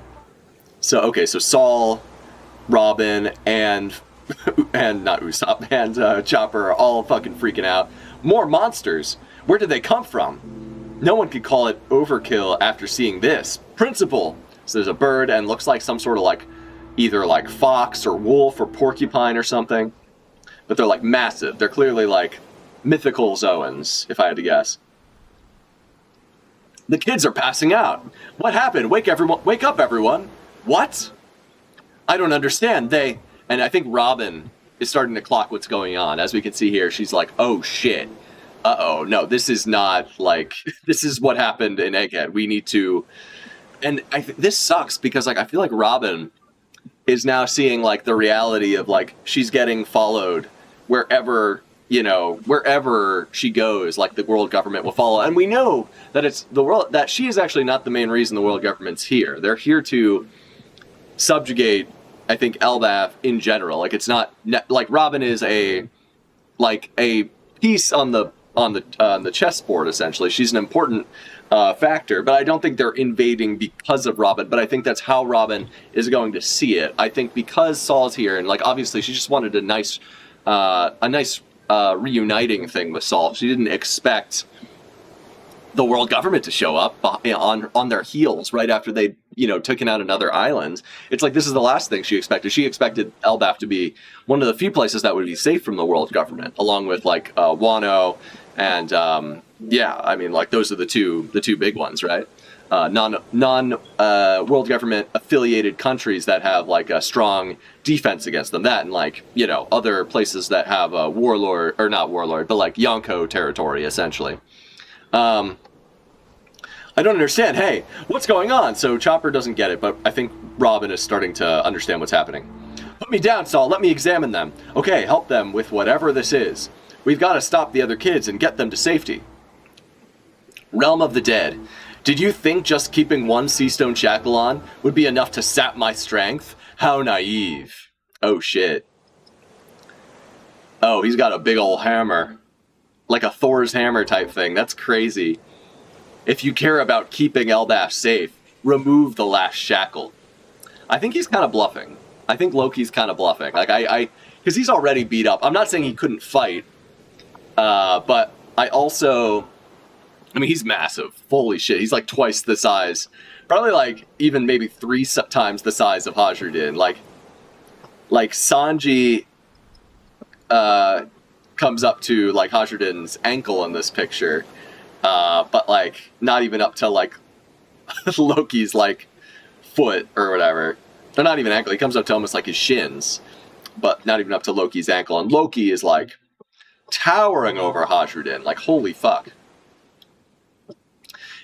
So, okay, so Saul, Robin, and not Usopp, and Chopper are all fucking freaking out. More monsters. Where did they come from? No one could call it overkill after seeing this. Principal. So there's a bird and looks like some sort of like, either like fox or wolf or porcupine or something. But they're like massive. They're clearly like mythical Zoans, if I had to guess. The kids are passing out. What happened? Wake up, everyone. What? I don't understand. And I think Robin is starting to clock what's going on. As we can see here, she's like, oh shit. Uh-oh, no, this is not, like, this is what happened in Egghead. We need to... And this sucks, because, like, I feel like Robin is now seeing, like, the reality of, like, she's getting followed wherever, you know, wherever she goes, like, the world government will follow. And we know that it's the world... that she is actually not the main reason the world government's here. They're here to subjugate, I think, Elbaf in general. Like, it's not... like, Robin is a piece on the chessboard, essentially. She's an important factor, but I don't think they're invading because of Robin, but I think that's how Robin is going to see it. I think because Saul's here, and like obviously she just wanted a nice reuniting thing with Saul. She didn't expect the world government to show up on their heels right after they, you know, taken out another island. It's like, this is the last thing she expected. She expected Elbaf to be one of the few places that would be safe from the world government, along with like Wano and yeah, I mean, like those are the two big ones, right? Non world government affiliated countries that have like a strong defense against them. That and like, you know, other places that have a warlord, or not warlord, but like Yonko territory, essentially. I don't understand. Hey, what's going on? So Chopper doesn't get it, but I think Robin is starting to understand what's happening. Put me down, Saul. Let me examine them. Okay, help them with whatever this is. We've got to stop the other kids and get them to safety. Realm of the Dead. Did you think just keeping one sea stone shackle on would be enough to sap my strength? How naive. Oh, shit. Oh, he's got a big old hammer. Like a Thor's hammer type thing. That's crazy. If you care about keeping Elbaf safe, remove the last shackle. I think he's kind of bluffing. I think Loki's kind of bluffing. Like, because he's already beat up. I'm not saying he couldn't fight, but I also... I mean, he's massive. Holy shit. He's like twice the size. Probably like even maybe 3 times the size of Hajridin. Like Sanji comes up to like Hajridin's ankle in this picture. But like not even up to like Loki's like foot or whatever. Or not even ankle. He comes up to almost like his shins. But not even up to Loki's ankle. And Loki is like towering over Hajridin. Like holy fuck.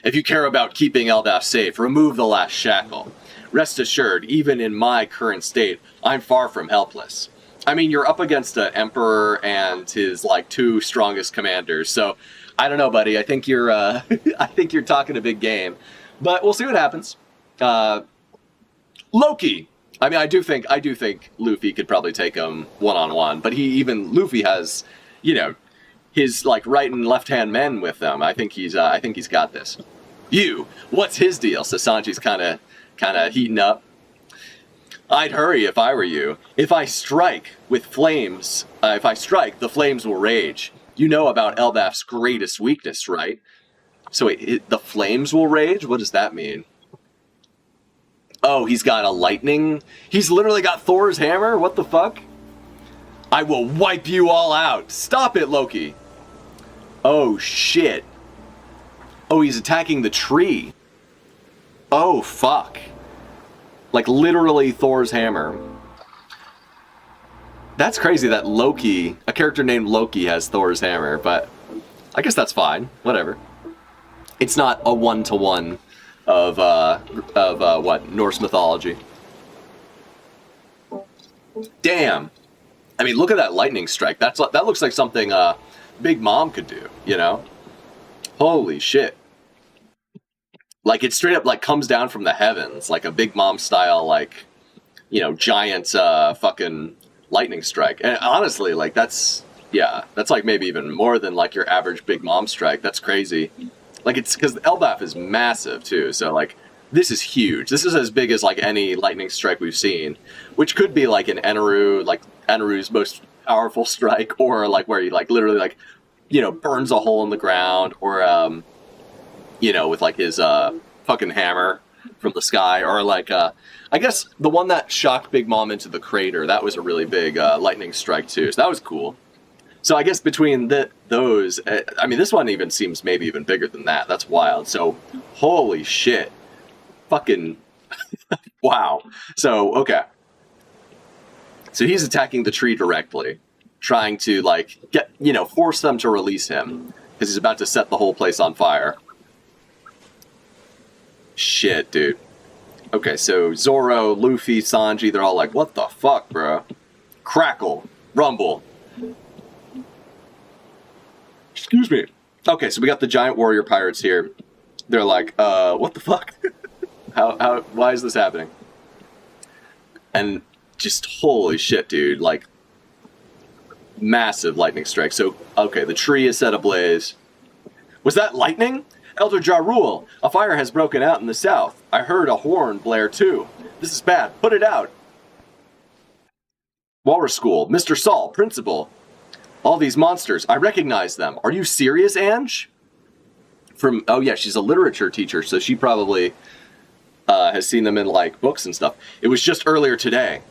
If you care about keeping Elbaf safe, remove the last shackle. Rest assured, even in my current state, I'm far from helpless. I mean, you're up against an emperor and his like 2 strongest commanders, so I don't know, buddy. I think you're, I think you're talking a big game, but we'll see what happens. Loki. I mean, I do think Luffy could probably take him one-on-one, but Luffy has, you know, his like right and left hand men with them. I think he's got this. You, what's his deal? So Sanji's kind of heating up. I'd hurry if I were you. If I strike, the flames will rage. You know about Elbaf's greatest weakness, right? So wait, the flames will rage? What does that mean? Oh, he's got a lightning. He's literally got Thor's hammer. What the fuck? I will wipe you all out. Stop it, Loki. Oh, shit. Oh, he's attacking the tree. Oh, fuck. Like, literally Thor's hammer. That's crazy that Loki, a character named Loki, has Thor's hammer, but I guess that's fine. Whatever. It's not a one-to-one of what? Norse mythology. Damn. I mean, look at that lightning strike. That looks like something Big Mom could do, you know? Holy shit. Like, it straight up, like, comes down from the heavens, like a Big Mom style, like, you know, giant fucking lightning strike. And honestly, like, that's like maybe even more than, like, your average Big Mom strike. That's crazy. Like, it's because the Elbaf is massive, too, so, like, this is huge. This is as big as, like, any lightning strike we've seen, which could be, like, an Eneru, like, Eneru's most powerful strike, or, like, where he, like, literally, like, you know, burns a hole in the ground, or, you know, with, like, his fucking hammer from the sky, or, like, I guess the one that shocked Big Mom into the crater, that was a really big lightning strike, too, so that was cool. So I guess between those, I mean, this one even seems maybe even bigger than that. That's wild. So, holy shit. Fucking, wow. So, okay. So he's attacking the tree directly, trying to, like, get, you know, force them to release him, because he's about to set the whole place on fire. Shit, dude. Okay, so Zoro, Luffy, Sanji, they're all like, what the fuck, bro? Crackle. Rumble. Excuse me. Okay, so we got the giant warrior pirates here. They're like, what the fuck? Why is this happening? And just, holy shit, dude, like, massive lightning strike. So, okay, the tree is set ablaze. Was that lightning? Elder Ja Rule, a fire has broken out in the south. I heard a horn blare too. This is bad. Put it out. Walrus School, Mr. Saul, principal. All these monsters, I recognize them. Are you serious, Ange? Oh yeah, she's a literature teacher, so she probably has seen them in, like, books and stuff. It was just earlier today.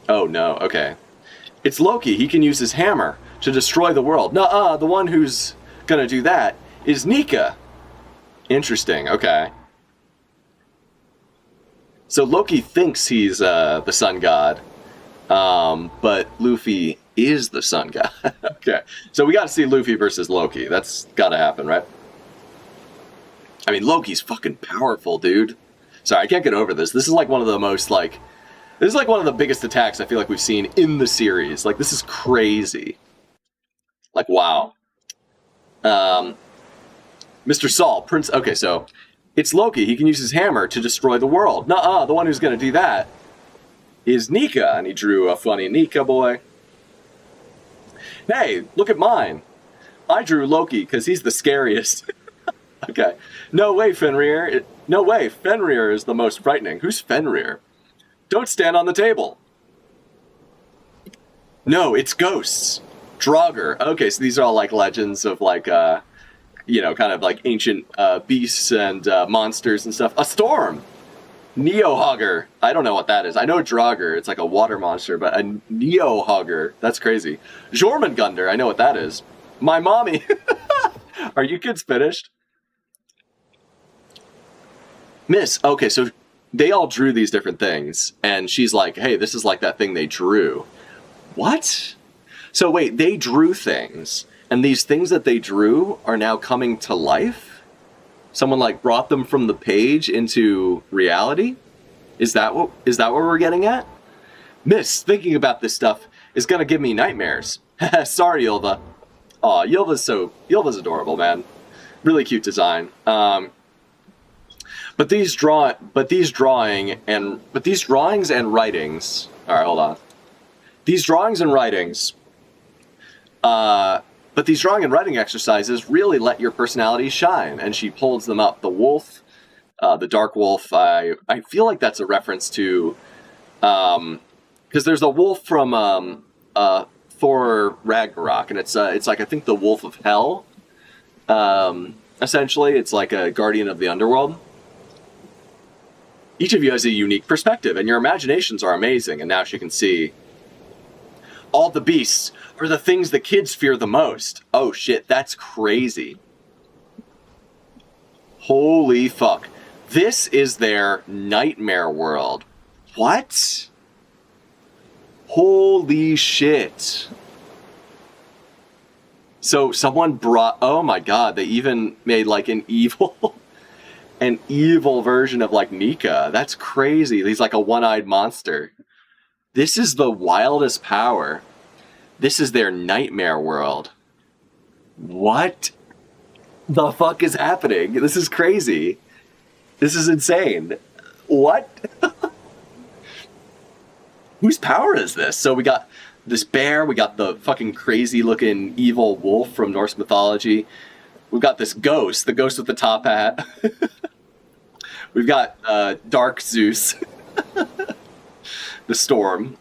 Oh no, okay. It's Loki. He can use his hammer to destroy the world. Nuh-uh, the one who's gonna do that is Nika. Interesting, okay. So Loki thinks he's the sun god, but Luffy is the sun god. Okay, so we gotta see Luffy versus Loki. That's gotta happen, right? I mean, Loki's fucking powerful, dude. Sorry, I can't get over this. This is like one of the most, like, this is like one of the biggest attacks I feel like we've seen in the series. Like, this is crazy. Like, wow. Mr. Saul, Prince... Okay, so, it's Loki. He can use his hammer to destroy the world. Nuh-uh, the one who's gonna do that is Nika. And he drew a funny Nika boy. Hey, look at mine. I drew Loki because he's the scariest. Okay. No way, Fenrir. No way, Fenrir is the most frightening. Who's Fenrir? Don't stand on the table. No, it's ghosts. Draugr. Okay, so these are all, like, legends of, like, you know, kind of like ancient beasts and monsters and stuff. A storm! Neo-Hogger. I don't know what that is. I know Draugr. It's like a water monster, but a Neo-Hogger. That's crazy. Jormungandr. I know what that is. My mommy. Are you kids finished? Miss, okay, so they all drew these different things, and she's like, hey, this is like that thing they drew. What? So wait, they drew things, and these things that they drew are now coming to life? Someone, like, brought them from the page into reality? Is that what we're getting at? Miss, thinking about this stuff is gonna give me nightmares. Sorry, Ylva. Aw, Ylva's adorable, man. Really cute design. But these drawings and writings. All right, hold on. These drawings and writings. But these drawing and writing exercises really let your personality shine. And she pulls them up. The wolf, the dark wolf. I feel like that's a reference to, because there's a wolf from Thor Ragnarok, and it's like, I think, the wolf of hell. Essentially, it's like a guardian of the underworld. Each of you has a unique perspective, and your imaginations are amazing, and now she can see. All the beasts are the things the kids fear the most. Oh shit, that's crazy. Holy fuck. This is their nightmare world. What? Holy shit. So someone brought... Oh my god, they even made, like, an evil... an evil version of, like, Nika. That's crazy. He's like a one-eyed monster. This is the wildest power. This is their nightmare world. What the fuck is happening? This is crazy. This is insane. What? Whose power is this? So we got this bear, we got the fucking crazy looking evil wolf from Norse mythology. We've got this ghost, the ghost with the top hat. We've got Dark Zeus, the storm,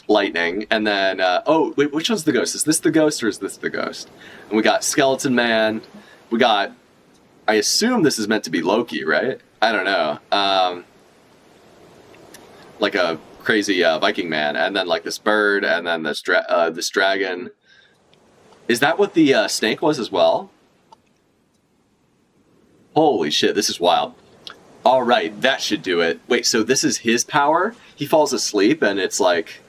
lightning, and then, oh, wait, which one's the ghost? Is this the ghost or is this the ghost? And we got Skeleton Man. We got, I assume this is meant to be Loki, right? I don't know. Like a crazy Viking man, and then like this bird, and then this dragon. Is that what the snake was as well? Holy shit, this is wild. All right, that should do it. Wait, so this is his power? He falls asleep, and it's like...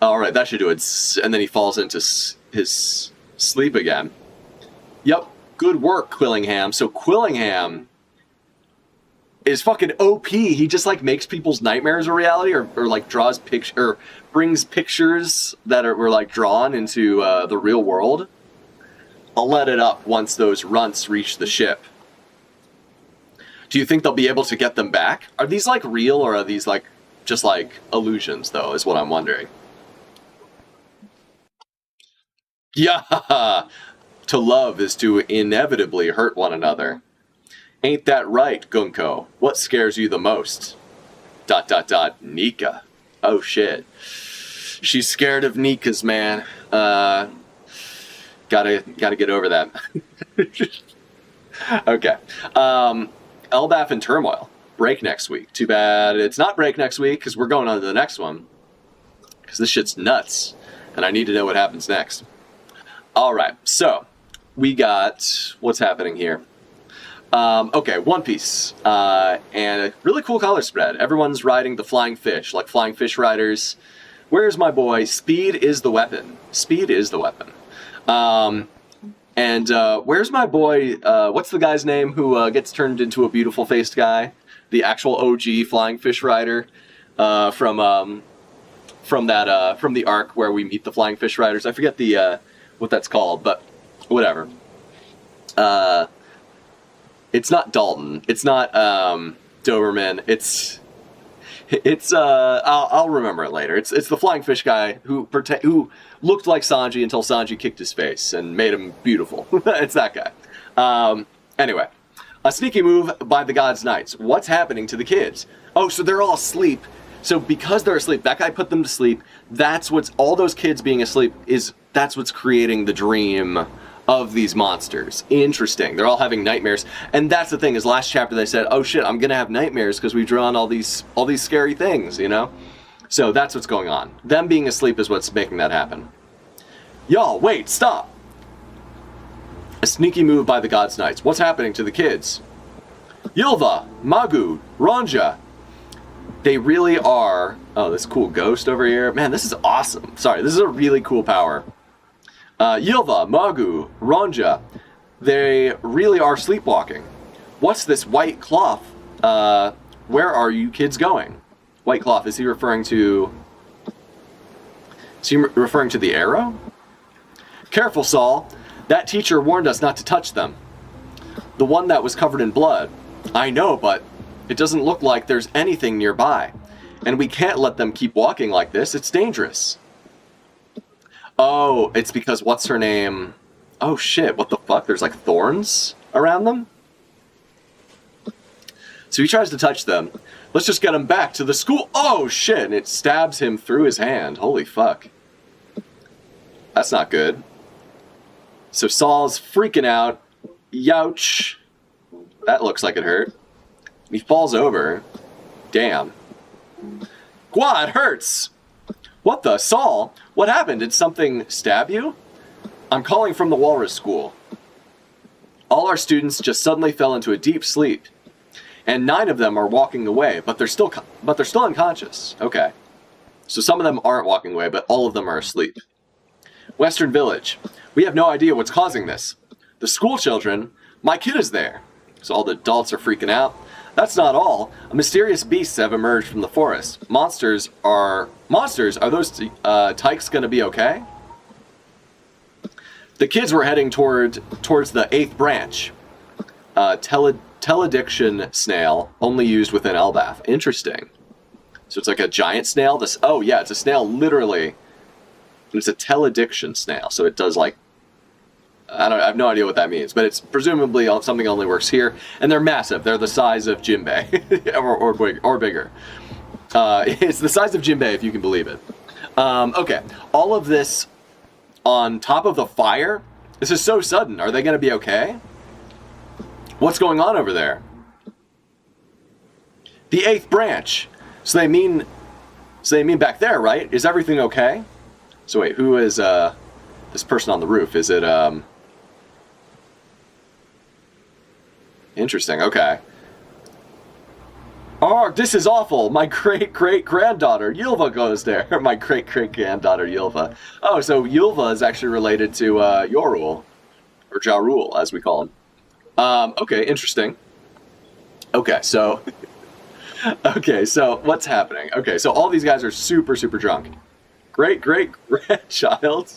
All right, that should do it. And then he falls into his sleep again. Yep, good work, Quillingham. So Quillingham is fucking OP. He just like makes people's nightmares a reality, or like draws or brings pictures that were like drawn into the real world. I'll let it up once those runts reach the ship. Do you think they'll be able to get them back? Are these like real, or are these like just like illusions though, is what I'm wondering. Yeah, to love is to inevitably hurt one another. Ain't that right, Gunko? What scares you the most? ... Nika. Oh shit. She's scared of Nikas, man. Gotta get over that. Okay. Elbaf in turmoil. Break next week. Too bad it's not break next week, because we're going on to the next one. Because this shit's nuts. And I need to know what happens next. Alright, so we got... What's happening here? Okay, One Piece. And a really cool color spread. Everyone's riding the flying fish, like flying fish riders. Where's my boy? Speed is the weapon. Speed is the weapon. And where's my boy? What's the guy's name who gets turned into a beautiful-faced guy? The actual OG flying fish rider from the arc where we meet the flying fish riders. I forget the what that's called, but whatever. It's not Dalton. It's not Doberman. It's I'll remember it later. It's the flying fish guy who looked like Sanji until Sanji kicked his face and made him beautiful. It's that guy. Anyway, a sneaky move by the God's Knights. What's happening to the kids? Oh, so they're all asleep. So because they're asleep, that guy put them to sleep. That's what's all those kids being asleep that's what's creating the dream of these monsters. Interesting. They're all having nightmares. And that's the thing, is last chapter they said, oh shit, I'm gonna have nightmares because we've drawn all these scary things, you know? So that's what's going on. Them being asleep is what's making that happen. Y'all, wait, stop! A sneaky move by the God's Knights. What's happening to the kids? Ylva, Magu, Ronja. They really are... Oh, this cool ghost over here. Man, this is awesome. Sorry, this is a really cool power. Ylva, Magu, Ronja, they really are sleepwalking. What's this white cloth? Where are you kids going? White cloth, is he referring to... Is he referring to the arrow? Careful, Saul. That teacher warned us not to touch them. The one that was covered in blood. I know, but it doesn't look like there's anything nearby. And we can't let them keep walking like this. It's dangerous. Oh, it's because what's her name? Oh shit, what the fuck? There's like thorns around them? So he tries to touch them. Let's just get him back to the school. Oh shit, and it stabs him through his hand. Holy fuck. That's not good. So Saul's freaking out. Youch. That looks like it hurt. He falls over. Damn. Gwa, it hurts! What the? Saul? What happened? Did something stab you? I'm calling from the Walrus School. All our students just suddenly fell into a deep sleep. And 9 of them are walking away, but they're still unconscious. Okay. So some of them aren't walking away, but all of them are asleep. Western Village. We have no idea what's causing this. The school children, my kid is there. So all the adults are freaking out. That's not all. Mysterious beasts have emerged from the forest. Monsters? Are those tykes gonna be okay? The kids were heading towards the 8th branch. Telediction snail, only used within Elbath. Interesting. So it's like a giant snail. Oh yeah, it's a snail literally. It's a telediction snail, so it does like, I have no idea what that means, but it's presumably something only works here. And they're massive. They're the size of Jinbei, or bigger. It's the size of Jinbei, if you can believe it. Okay, all of this on top of the fire. This is so sudden. Are they going to be okay? What's going on over there? The 8th branch. So they mean back there, right? Is everything okay? So wait, who is this person on the roof? Is it interesting, okay. Oh, this is awful. My great-great-granddaughter Yulva goes there. My great-great-granddaughter Yulva. Oh, so Yulva is actually related to Yorul, or Jarul, as we call him. Okay, interesting. Okay, so what's happening? Okay, so all these guys are super, super drunk. Great-great-grandchild?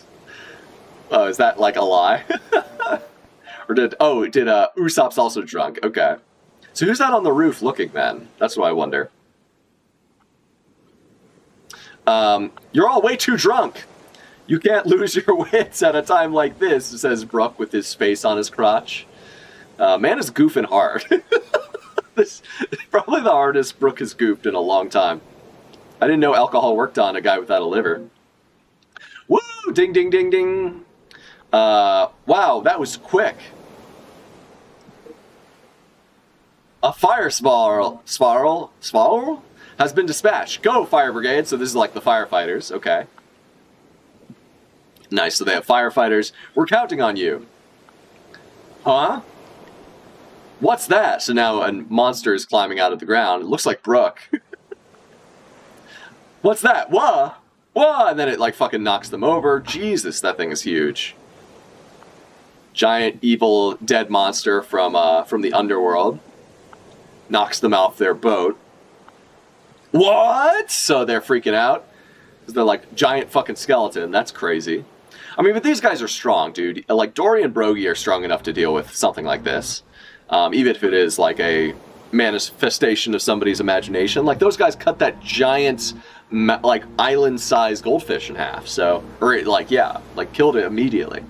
Oh, is that like a lie? Or did Usopp's also drunk? Okay. So who's that on the roof looking then? That's what I wonder. You're all way too drunk. You can't lose your wits at a time like this, says Brook with his face on his crotch. Man is goofing hard. This is probably the hardest Brook has goofed in a long time. I didn't know alcohol worked on a guy without a liver. Woo! Ding, ding, ding, ding. Wow, that was quick. A fire spiral has been dispatched. Go, fire brigade. So this is like the firefighters. Okay. Nice. So they have firefighters. We're counting on you. Huh? What's that? So now a monster is climbing out of the ground. It looks like Brook. What's that? Whoa! Whoa! And then it like fucking knocks them over. Jesus, that thing is huge. Giant, evil, dead monster from the underworld. Knocks them off their boat. What? So they're freaking out. Because they're like giant fucking skeleton. That's crazy. I mean, but these guys are strong, dude. Like, Dory and Brogy are strong enough to deal with something like this. Even if it is like a manifestation of somebody's imagination. Like, those guys cut that giant, like, island-sized goldfish in half. So, or like, yeah, like killed it immediately.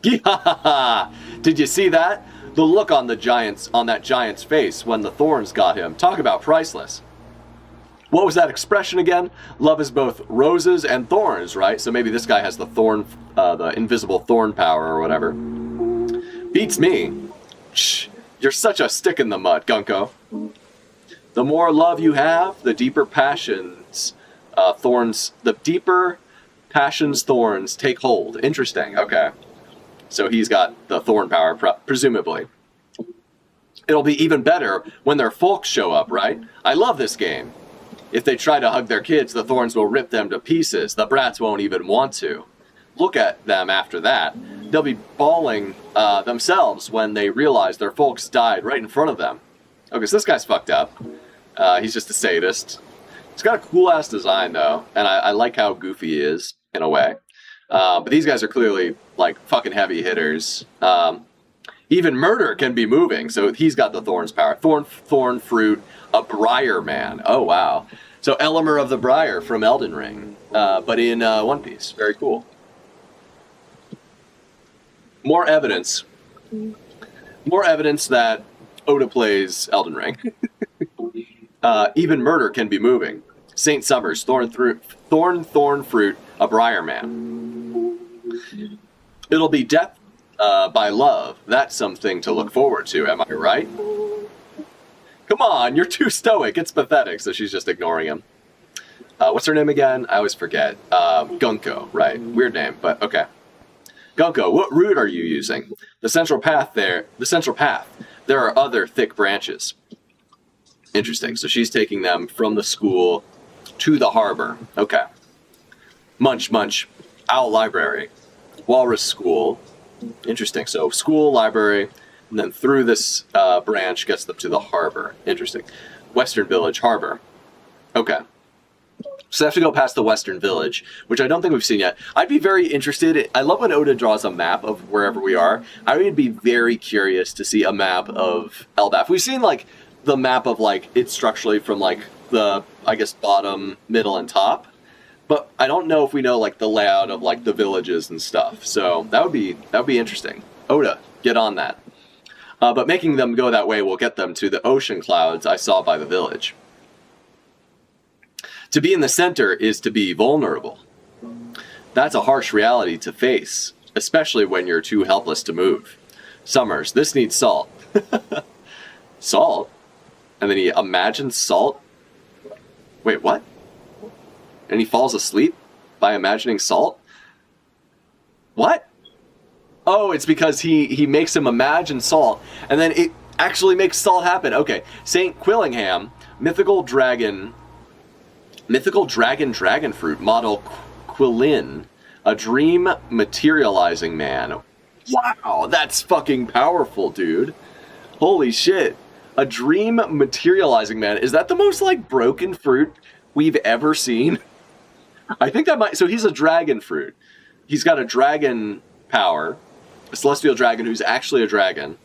Yeah! Did you see that? The look on that giant's face when the thorns got him. Talk about priceless. What was that expression again? Love is both roses and thorns, right? So maybe this guy has the the invisible thorn power or whatever. Beats me. Shh, you're such a stick in the mud, Gunko. The more love you have, the deeper passions thorns take hold. Interesting. Okay. So he's got the thorn power, presumably. It'll be even better when their folks show up, right? I love this game. If they try to hug their kids, the thorns will rip them to pieces. The brats won't even want to. Look at them after that. They'll be bawling themselves when they realize their folks died right in front of them. Okay, so this guy's fucked up. He's just a sadist. He's got a cool-ass design, though, and I like how goofy he is, in a way. But these guys are clearly, like, fucking heavy hitters. Even murder can be moving, so he's got the thorns power. Thorn fruit, a briar man. Oh, wow. So Elmer of the Briar from Elden Ring, but in One Piece. Very cool. More evidence that Oda plays Elden Ring. Even murder can be moving. Saint Summers, thorn fruit, a briar man. It'll be death by love. That's something to look forward to, am I right? Come on, you're too stoic. It's pathetic. So she's just ignoring him. What's her name again? I always forget. Gunko, right? Weird name, but okay. Gunko, what route are you using? The central path. There are other thick branches. Interesting. So she's taking them from the school to the harbor. Okay. Munch, munch. Owl library. Walrus school. Interesting. So school, library, and then through this branch gets them to the harbor. Interesting. Western Village Harbor. Okay. So they have to go past the Western Village, which I don't think we've seen yet. I'd be very interested. I love when Oda draws a map of wherever we are. I would be very curious to see a map of Elbaf. We've seen, like, the map of, like, it structurally from, like, the, I guess, bottom, middle, and top. But I don't know if we know, like, the layout of, like, the villages and stuff. So that would be interesting. Oda, get on that. But making them go that way will get them to the ocean clouds I saw by the village. To be in the center is to be vulnerable. That's a harsh reality to face, especially when you're too helpless to move. Summers, this needs salt. Salt? And then he imagines salt? Wait, what? And he falls asleep by imagining salt? What? Oh, it's because he makes him imagine salt, and then it actually makes salt happen. Okay, St. Quillingham, mythical dragon fruit, model Quillin, a dream materializing man. Wow, that's fucking powerful, dude. Holy shit. A dream materializing man. Is that the most, like, broken fruit we've ever seen? I think that might... So he's a dragon fruit. He's got a dragon power. A celestial dragon who's actually a dragon.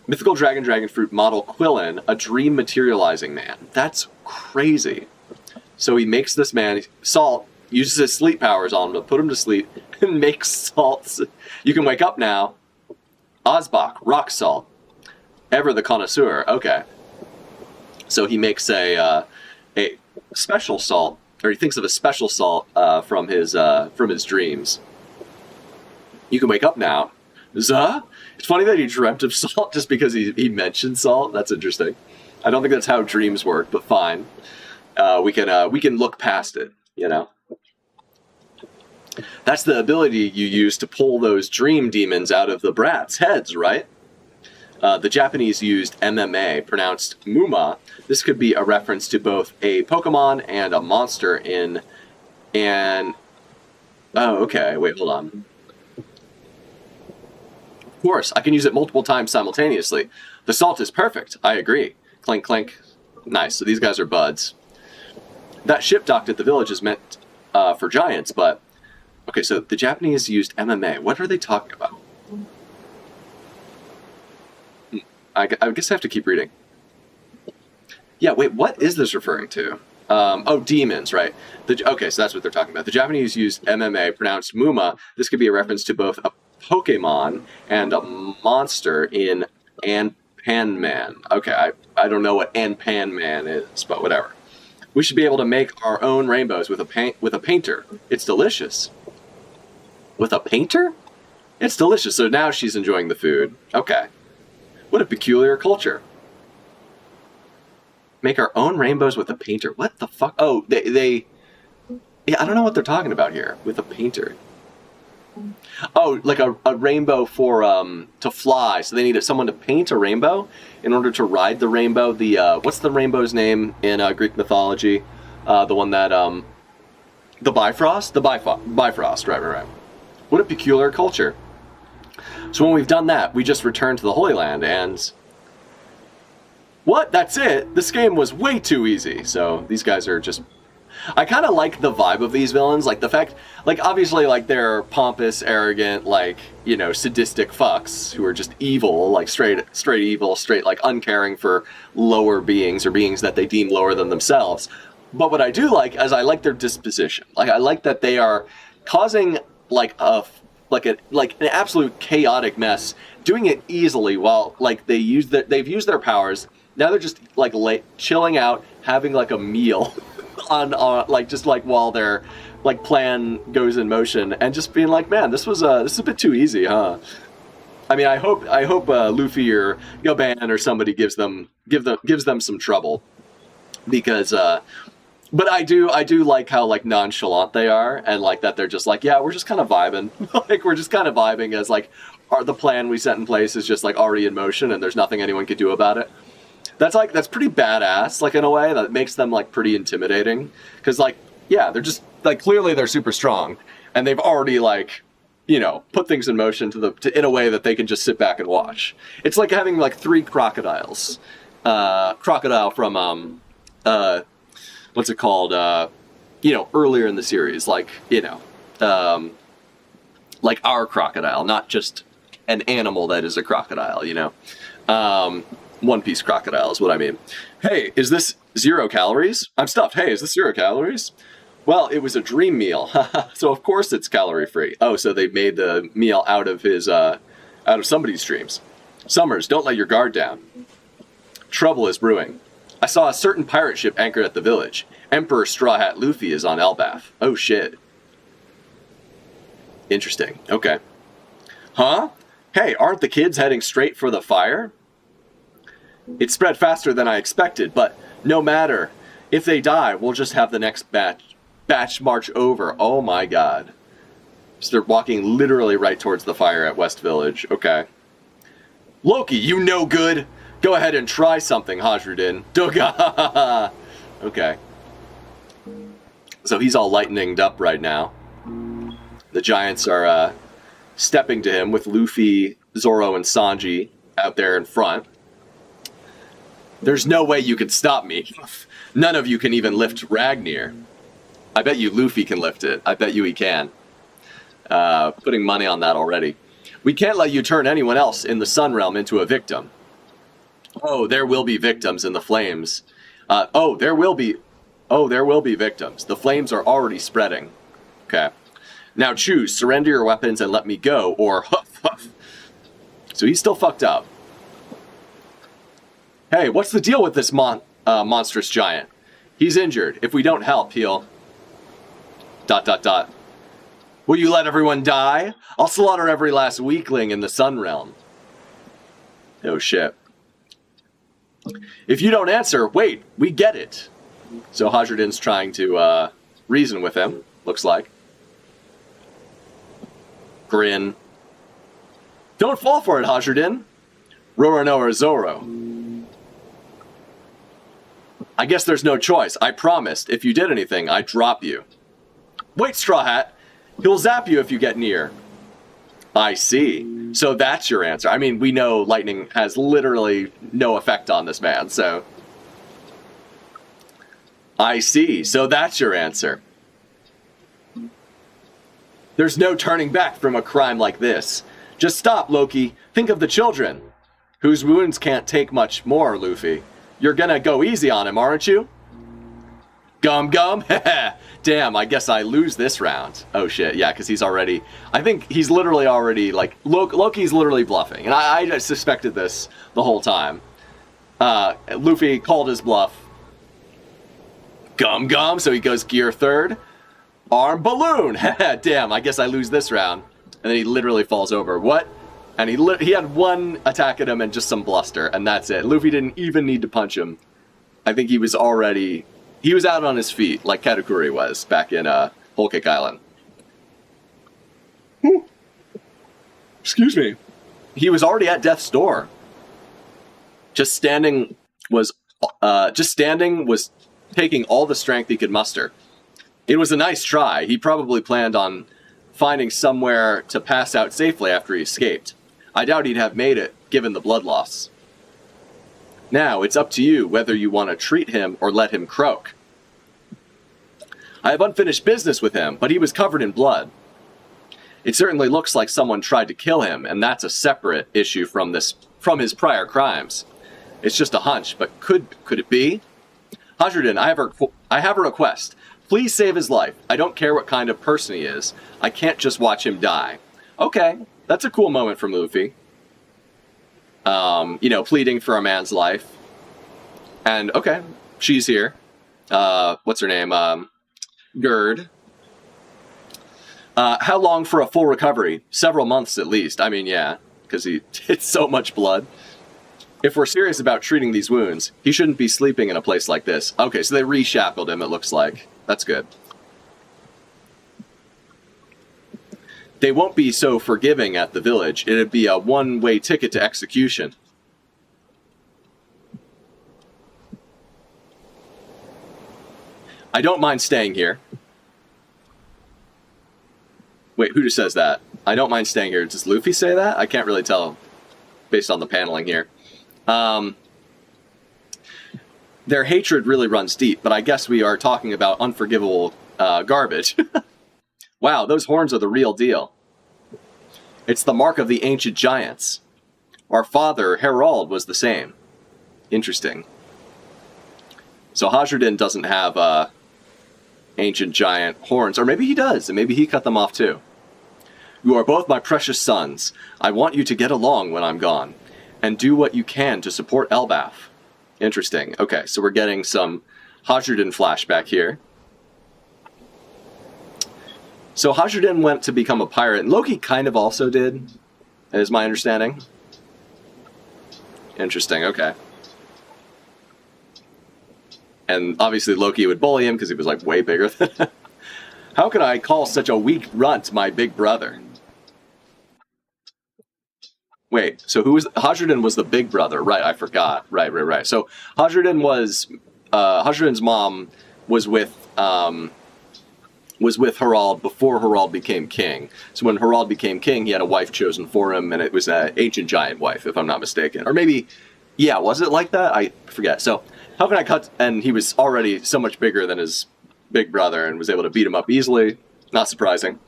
Mythical dragon fruit, model Quillin, a dream materializing man. That's crazy. So he makes this man, salt, uses his sleep powers on him to put him to sleep, and makes salts. You can wake up now. Osbach, rock salt. Ever the connoisseur. Okay. So he makes a special salt, or he thinks of a special salt from his dreams. You can wake up now. Zuh? It's funny that he dreamt of salt just because he mentioned salt. That's interesting. I don't think that's how dreams work, but fine. We can look past it, you know? That's the ability you use to pull those dream demons out of the brats' heads, right? The Japanese used MMA, pronounced Muma. This could be a reference to both a Pokemon and a monster in an... Oh, okay, wait, hold on. Of course, I can use it multiple times simultaneously. The salt is perfect, I agree. Clink, clink. Nice, so these guys are buds. That ship docked at the village is meant for giants, but... Okay, so the Japanese used MMA. What are they talking about? I guess I have to keep reading. Yeah, wait, what is this referring to? Oh, demons, right. Okay, so that's what they're talking about. The Japanese used MMA, pronounced Muma. This could be a reference to both a Pokemon and a monster in Pan Man. Okay, I don't know what Pan Man is, but whatever. We should be able to make our own rainbows with a painter. It's delicious. With a painter? It's delicious. So now she's enjoying the food. Okay. What a peculiar culture. Make our own rainbows with a painter. What the fuck? Oh, they... Yeah, I don't know what they're talking about here. With a painter. Oh, like a rainbow for, to fly. So they needed someone to paint a rainbow in order to ride the rainbow. The, what's the rainbow's name in Greek mythology? The one that, the Bifrost? The Bifrost, right. What a peculiar culture. So when we've done that, we just return to the Holy Land and... What? That's it? This game was way too easy. So these guys are just... I kind of like the vibe of these villains. Like the fact... Like obviously like they're pompous, arrogant, like, you know, sadistic fucks who are just evil. Like straight evil, straight like uncaring for lower beings or beings that they deem lower than themselves. But what I do like is I like their disposition. Like I like that they are causing like an absolute chaotic mess, doing it easily while like they've used their powers. Now they're just like chilling out, having like a meal on like just like while their like plan goes in motion, and just being like, man, this is a bit too easy, huh? I mean, I hope Luffy or Yoban or somebody gives them some trouble, because but I do like how like nonchalant they are, and like that they're just like, yeah, we're just kind of vibing. Like we're just kind of vibing as like the plan we set in place is just like already in motion and there's nothing anyone could do about it. That's pretty badass, like in a way that makes them like pretty intimidating, because like, yeah, they're just like, clearly they're super strong and they've already like, you know, put things in motion in a way that they can just sit back and watch. It's like having like 3 crocodiles. Crocodile from what's it called? earlier in the series, like, like our crocodile, not just an animal that is a crocodile, One Piece crocodile is what I mean. Hey, is this 0 calories? I'm stuffed. Hey, is this 0 calories? Well, it was a dream meal, so of course it's calorie free. Oh, so they made the meal out of somebody's dreams. Summers, don't let your guard down. Trouble is brewing. I saw a certain pirate ship anchored at the village. Emperor Straw Hat Luffy is on Elbaf. Oh shit. Interesting. Okay. Huh? Hey, aren't the kids heading straight for the fire? It spread faster than I expected, but no matter. If they die, we'll just have the next batch march over. Oh my god. So they're walking literally right towards the fire at West Village. Okay. Loki, you no good. Go ahead and try something, Hajrudin. Doga. Okay. So he's all lightening up right now. The giants are stepping to him with Luffy, Zoro, and Sanji out there in front. There's no way you can stop me. None of you can even lift Ragnir. I bet you Luffy can lift it. I bet you he can. Putting money on that already. We can't let you turn anyone else in the Sun Realm into a victim. Oh, there will be victims in the flames. There will be victims. The flames are already spreading. Okay. Now choose, surrender your weapons and let me go, or huff huff. So he's still fucked up. Hey, what's the deal with this monstrous giant? He's injured. If we don't help, he'll... ... Will you let everyone die? I'll slaughter every last weakling in the Sun Realm. Oh shit. If you don't answer, wait, we get it. So Hajrudin's trying to reason with him, looks like. Grin. Don't fall for it, Hajrudin. Roronoa Zoro. I guess there's no choice. I promised. If you did anything, I'd drop you. Wait, Straw Hat. He'll zap you if you get near. I see. So that's your answer. I mean, we know lightning has literally no effect on this man, so... I see. So that's your answer. There's no turning back from a crime like this. Just stop, Loki. Think of the children. Whose wounds can't take much more, Luffy. You're gonna go easy on him, aren't you? Gum gum? Damn, I guess I lose this round. Oh shit, yeah, because he's already... I think he's literally already, like... Loki's literally bluffing. And I suspected this the whole time. Luffy called his bluff. Gum gum, so he goes gear third. Arm balloon! Damn, I guess I lose this round. And then he literally falls over. What? And he had one attack at him and just some bluster, and that's it. Luffy didn't even need to punch him. I think he was already... He was out on his feet, like Katakuri was back in Whole Cake Island. Whew. Excuse me. He was already at death's door. Just standing was taking all the strength he could muster. It was a nice try. He probably planned on finding somewhere to pass out safely after he escaped. I doubt he'd have made it, given the blood loss. Now, it's up to you whether you want to treat him or let him croak. I have unfinished business with him, but he was covered in blood. It certainly looks like someone tried to kill him, and that's a separate issue from his prior crimes. It's just a hunch, but could it be? Hajrudin, I have a request. Please save his life. I don't care what kind of person he is. I can't just watch him die. Okay, that's a cool moment from Luffy. Pleading for a man's life. And, okay, she's here. What's her name? Gerd. How long for a full recovery? Several months at least. I mean, yeah, because he did so much blood. If we're serious about treating these wounds, he shouldn't be sleeping in a place like this. Okay, so they reshackled him, it looks like. That's good. They won't be so forgiving at the village. It'd be a one-way ticket to execution. I don't mind staying here. Wait, who just says that? I don't mind staying here. Does Luffy say that? I can't really tell based on the paneling here. their hatred really runs deep, but I guess we are talking about unforgivable garbage. Wow, those horns are the real deal. It's the mark of the ancient giants. Our father, Harald, was the same. Interesting. So Hajrudin doesn't have ancient giant horns, or maybe he does, and maybe he cut them off too. You are both my precious sons. I want you to get along when I'm gone, and do what you can to support Elbaf. Interesting. Okay, so we're getting some Hajrudin flashback here. So Hajrudin went to become a pirate, and Loki kind of also did, is my understanding. Interesting, okay. And obviously Loki would bully him because he was like way bigger than him. How could I call such a weak runt my big brother? Wait, so who was... Hajrudin was the big brother, right, I forgot. Right. So Hajrudin was... Hajrudin's mom was with Harald before Harald became king. So when Harald became king, he had a wife chosen for him, and it was an ancient giant wife, if I'm not mistaken. Or maybe, yeah, was it like that? I forget. So how can I cut... And he was already so much bigger than his big brother and was able to beat him up easily. Not surprising.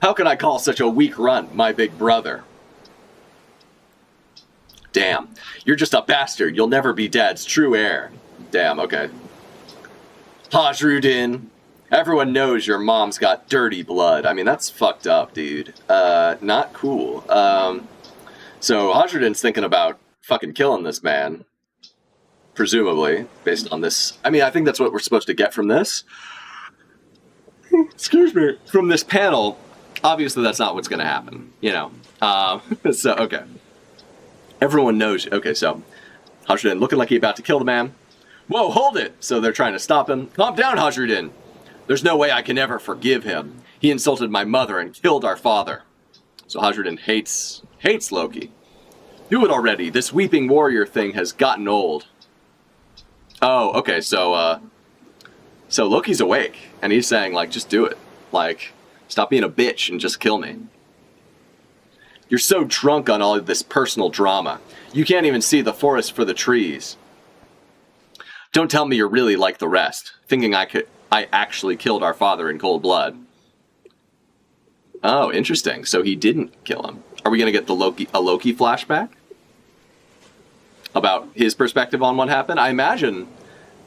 How can I call such a weak runt my big brother? Damn. You're just a bastard. You'll never be Dad's true heir. Damn, okay. Hajrudin. Everyone knows your mom's got dirty blood. I mean, that's fucked up, dude. Not cool. So Hajrudin's thinking about fucking killing this man. Presumably, based on this. I mean, I think that's what we're supposed to get from this. Excuse me. From this panel, obviously that's not what's going to happen, you know. So, okay. Everyone knows. Okay, so Hajrudin looking like he's about to kill the man. Whoa, hold it! So they're trying to stop him. Calm down, Hajrudin. There's no way I can ever forgive him. He insulted my mother and killed our father. So Hajrudin hates Loki. Do it already. This weeping warrior thing has gotten old. Oh, okay, so Loki's awake, and he's saying, like, just do it. Like, stop being a bitch and just kill me. You're so drunk on all of this personal drama. You can't even see the forest for the trees. Don't tell me you're really like the rest, thinking I actually killed our father in cold blood. Oh, interesting. So he didn't kill him. Are we going to get a Loki flashback? About his perspective on what happened? I imagine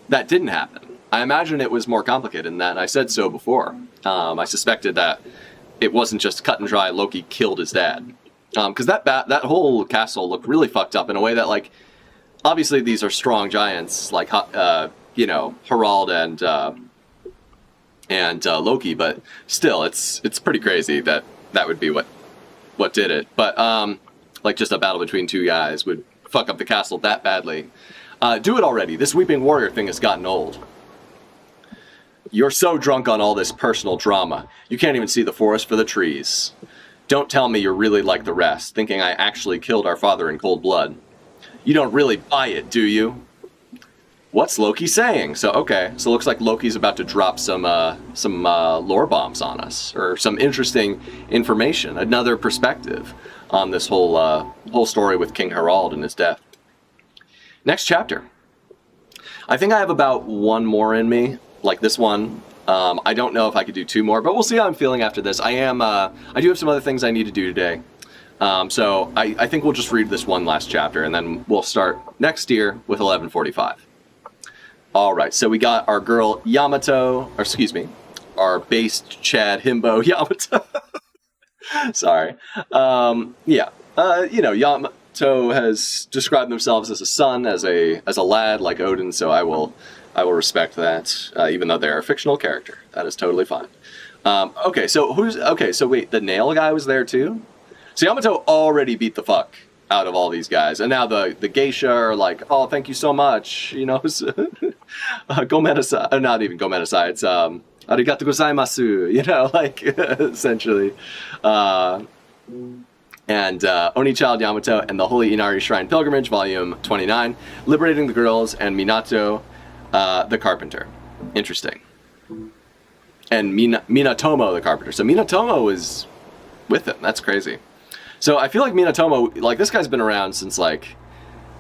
that didn't happen. I imagine it was more complicated than that, and I said so before. I suspected that it wasn't just cut and dry Loki killed his dad. Because that whole castle looked really fucked up in a way that, like, obviously these are strong giants, like, you know, Harald and Loki, but still, it's pretty crazy that would be what did it. But, like, just a battle between two guys would fuck up the castle that badly. Do it already. This weeping warrior thing has gotten old. You're so drunk on all this personal drama. You can't even see the forest for the trees. Don't tell me you're really like the rest, thinking I actually killed our father in cold blood. You don't really buy it, do you? What's Loki saying? So, okay, so it looks like Loki's about to drop some lore bombs on us, or some interesting information, another perspective on this whole story with King Harald and his death. Next chapter. I think I have about one more in me, like this one. I don't know if I could do two more, but we'll see how I'm feeling after this. I do have some other things I need to do today. So I think we'll just read this one last chapter, and then we'll start next year with 1145. All right, so we got our girl Yamato, or excuse me, our based Chad Himbo Yamato. Sorry. Yeah. You know, Yamato has described themselves as a son, as a lad like Odin, so I will respect that, even though they're a fictional character. That is totally fine. Okay, so wait, the nail guy was there too? So Yamato already beat the fuck out of all these guys, and now the geisha are like, oh, thank you so much, you know, gomedasai, not even gomedasai, it's arigatou gozaimasu, you know, like, essentially. And Oni Child Yamato and the Holy Inari Shrine Pilgrimage, Volume 29, Liberating the Girls, and Minato, the Carpenter. Interesting. And Minatomo, the Carpenter. So Minatomo was with him. That's crazy. So I feel like Minatomo, like, this guy's been around since, like,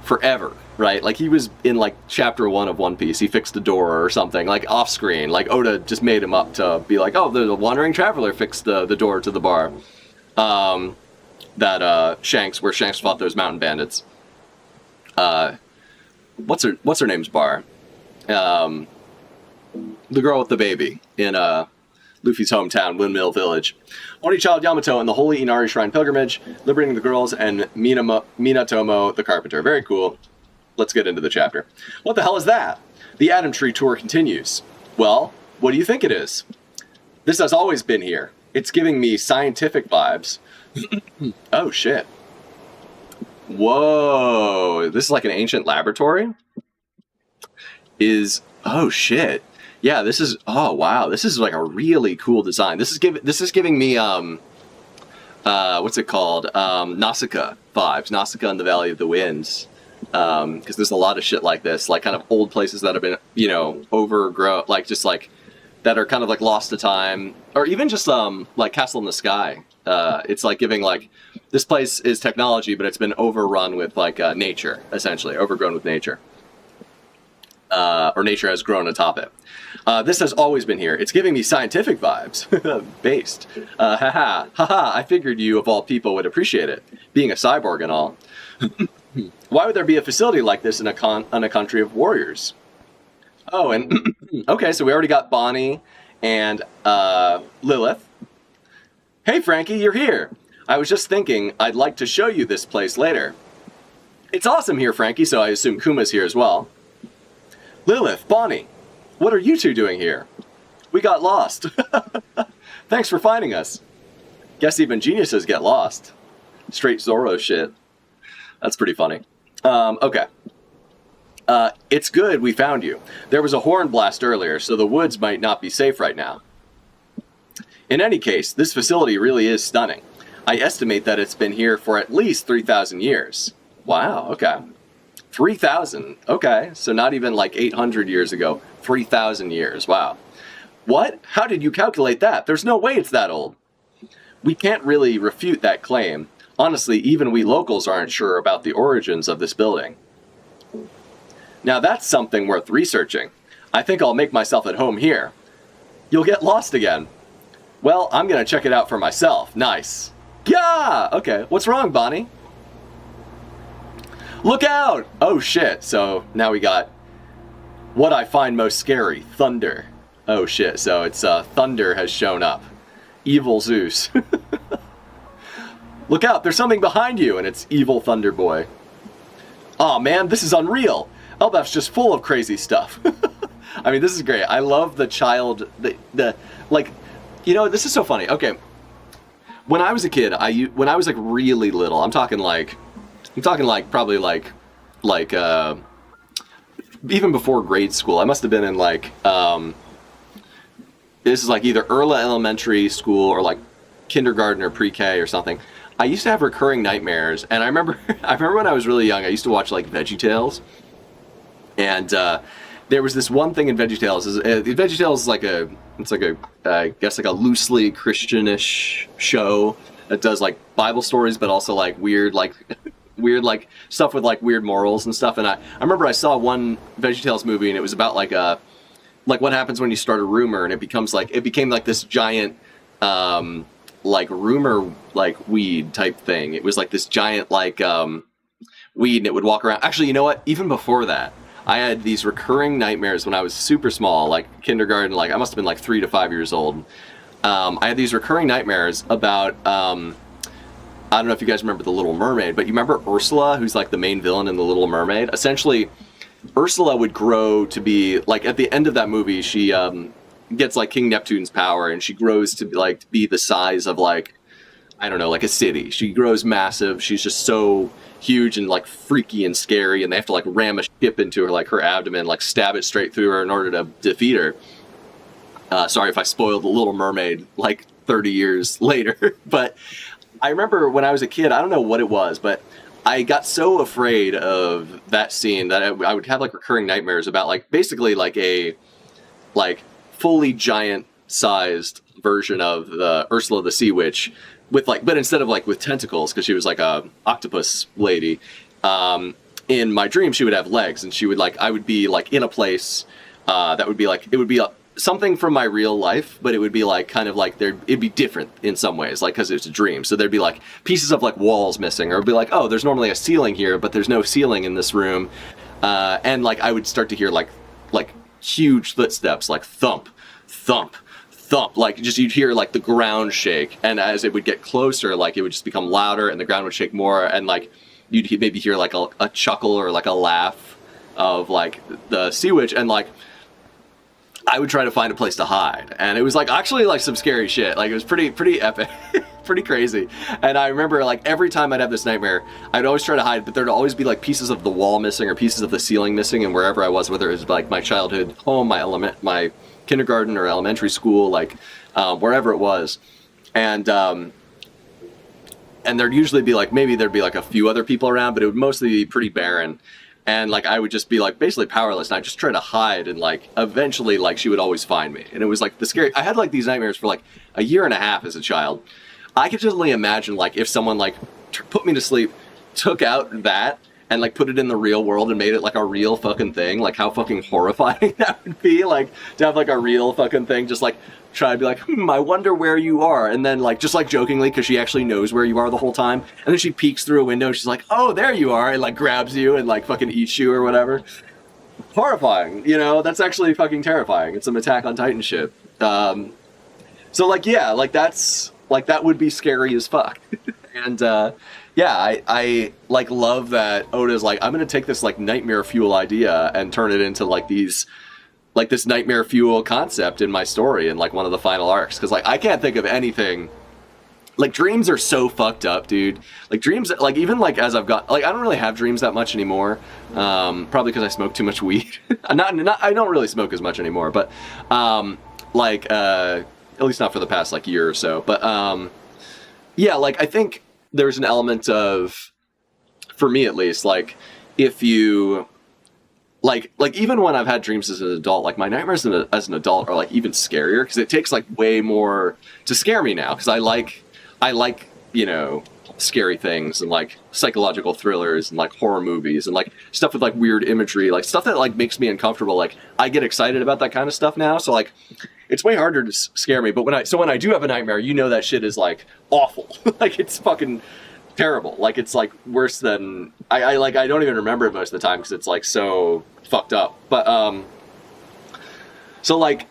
forever, right? Like, he was in, like, chapter 1 of One Piece. He fixed a door or something, like, off screen. Like, Oda just made him up to be like, oh, the wandering traveler fixed the door to the bar. Where Shanks fought those mountain bandits. What's her name's bar? The girl with the baby in Luffy's hometown, Windmill Village. Only Child Yamato and the Holy Inari Shrine Pilgrimage, liberating the girls, and Minatomo the Carpenter. Very cool. Let's get into the chapter. What the hell is that? The Atom Tree tour continues. Well, what do you think it is? This has always been here. It's giving me scientific vibes. Oh, shit. Whoa. This is like an ancient laboratory? Oh, shit. Yeah, this is, oh, wow. This is like a really cool design. This is giving me, what's it called? Nausicaa vibes. Nausicaa in the Valley of the Winds. Because there's a lot of shit like this, like kind of old places that have been, you know, overgrown, like just like, that are kind of like lost to time, or even just like Castle in the Sky. It's like giving like, this place is technology, but it's been overrun with like nature, essentially, overgrown with nature. Or nature has grown atop it. This has always been here. It's giving me scientific vibes. Based. Haha. I figured you, of all people, would appreciate it. Being a cyborg and all. Why would there be a facility like this in a country of warriors? Oh, and okay, so we already got Bonnie and Lilith. Hey, Frankie, you're here. I was just thinking I'd like to show you this place later. It's awesome here, Frankie, so I assume Kuma's here as well. Lilith, Bonnie, what are you two doing here? We got lost. Thanks for finding us. Guess even geniuses get lost. Straight Zorro shit. That's pretty funny. Okay. It's good we found you. There was a horn blast earlier, so the woods might not be safe right now. In any case, this facility really is stunning. I estimate that it's been here for at least 3,000 years. Wow, okay. 3,000, okay. So not even like 800 years ago. 3,000 years, wow. What? How did you calculate that? There's no way it's that old. We can't really refute that claim. Honestly, even we locals aren't sure about the origins of this building. Now that's something worth researching. I think I'll make myself at home here. You'll get lost again. Well, I'm gonna check it out for myself. Nice. Yeah! Okay, what's wrong, Bonnie? Look out! Oh shit, so now we got what I find most scary, thunder. Oh shit, so it's thunder has shown up. Evil Zeus. Look out, there's something behind you, and it's evil Thunder Boy. Aw man, this is unreal. Elbaf's just full of crazy stuff. I mean, this is great. I love the child, the like, you know, this is so funny. Okay, when I was a kid, when I was like really little, I'm talking like probably like even before grade school. I must have been in like, this is like either early elementary school or like kindergarten or pre-K or something. I used to have recurring nightmares, and I remember when I was really young, I used to watch like VeggieTales, and there was this one thing in VeggieTales. VeggieTales is like I guess like a loosely Christianish show that does like Bible stories, but also like weird like stuff with like weird morals and stuff. And I remember I saw one VeggieTales movie, and it was about like what happens when you start a rumor, and it became like this giant like rumor like weed type thing. It was like this giant like weed, and it would walk around. Actually, you know what? Even before that, I had these recurring nightmares when I was super small, like kindergarten. Like I must have been like 3 to 5 years old. I had these recurring nightmares about I don't know if you guys remember The Little Mermaid, but you remember Ursula, who's like the main villain in The Little Mermaid? Essentially, Ursula would grow to be like, at the end of that movie, she gets like King Neptune's power, and she grows to be the size of like, I don't know, like a city. She grows massive. She's just so huge and like freaky and scary, and they have to like ram a ship into her, like her abdomen, like stab it straight through her in order to defeat her. Sorry if I spoiled The Little Mermaid like 30 years later, but I remember when I was a kid, I don't know what it was, but I got so afraid of that scene that I would have like recurring nightmares about like basically like a like fully giant sized version of the Ursula the Sea Witch with like, but instead of like with tentacles, because she was like a octopus lady, in my dream she would have legs, and she would like, I would be like in a place that would be like, it would be something from my real life, but it would be like kind of like it'd be different in some ways, like because it's a dream. So there'd be like pieces of like walls missing, or it'd be like, oh, there's normally a ceiling here, but there's no ceiling in this room, and like I would start to hear like huge footsteps, like thump, thump, thump, like just you'd hear like the ground shake, and as it would get closer, like it would just become louder, and the ground would shake more, and like you'd maybe hear like a chuckle or like a laugh of like the sea witch, and like I would try to find a place to hide, and it was like actually like some scary shit. Like it was pretty epic, pretty crazy. And I remember like every time I'd have this nightmare, I'd always try to hide, but there'd always be like pieces of the wall missing or pieces of the ceiling missing, and wherever I was, whether it was like my childhood home, my kindergarten or elementary school, like wherever it was, and there'd usually be like, maybe there'd be like a few other people around, but it would mostly be pretty barren. And like I would just be like basically powerless, and I just try to hide, and like eventually like she would always find me. And it was like the scary, I had like these nightmares for like a year and a half as a child. I could just only imagine like if someone like put me to sleep, took out that, and like put it in the real world and made it like a real fucking thing, like how fucking horrifying that would be, like to have like a real fucking thing just like try to be like, I wonder where you are, and then like just like jokingly, because she actually knows where you are the whole time, and then she peeks through a window and she's like, oh, there you are, and like grabs you and like fucking eats you or whatever. Horrifying, you know. That's actually fucking terrifying. It's some Attack on Titan shit. So like, yeah, like that's like, that would be scary as fuck. And yeah, I like love that Oda's like, I'm gonna take this like nightmare fuel idea and turn it into like these, like this nightmare fuel concept in my story in like one of the final arcs. Because like I can't think of anything, like dreams are so fucked up, dude. Like dreams, like even like as I've got, like I don't really have dreams that much anymore, probably because I smoke too much weed. I don't really smoke as much anymore, but like at least not for the past like year or so. But yeah, like I think there's an element of, for me at least, like if you like even when I've had dreams as an adult, like my nightmares as an adult are like even scarier, because it takes like way more to scare me now, because I like you know, scary things and like psychological thrillers and like horror movies and like stuff with like weird imagery, like stuff that like makes me uncomfortable. Like I get excited about that kind of stuff now, so like it's way harder to scare me. But when I do have a nightmare, you know, that shit is like awful. Like it's fucking terrible. Like it's like worse than I don't even remember it most of the time because it's like so fucked up. But so like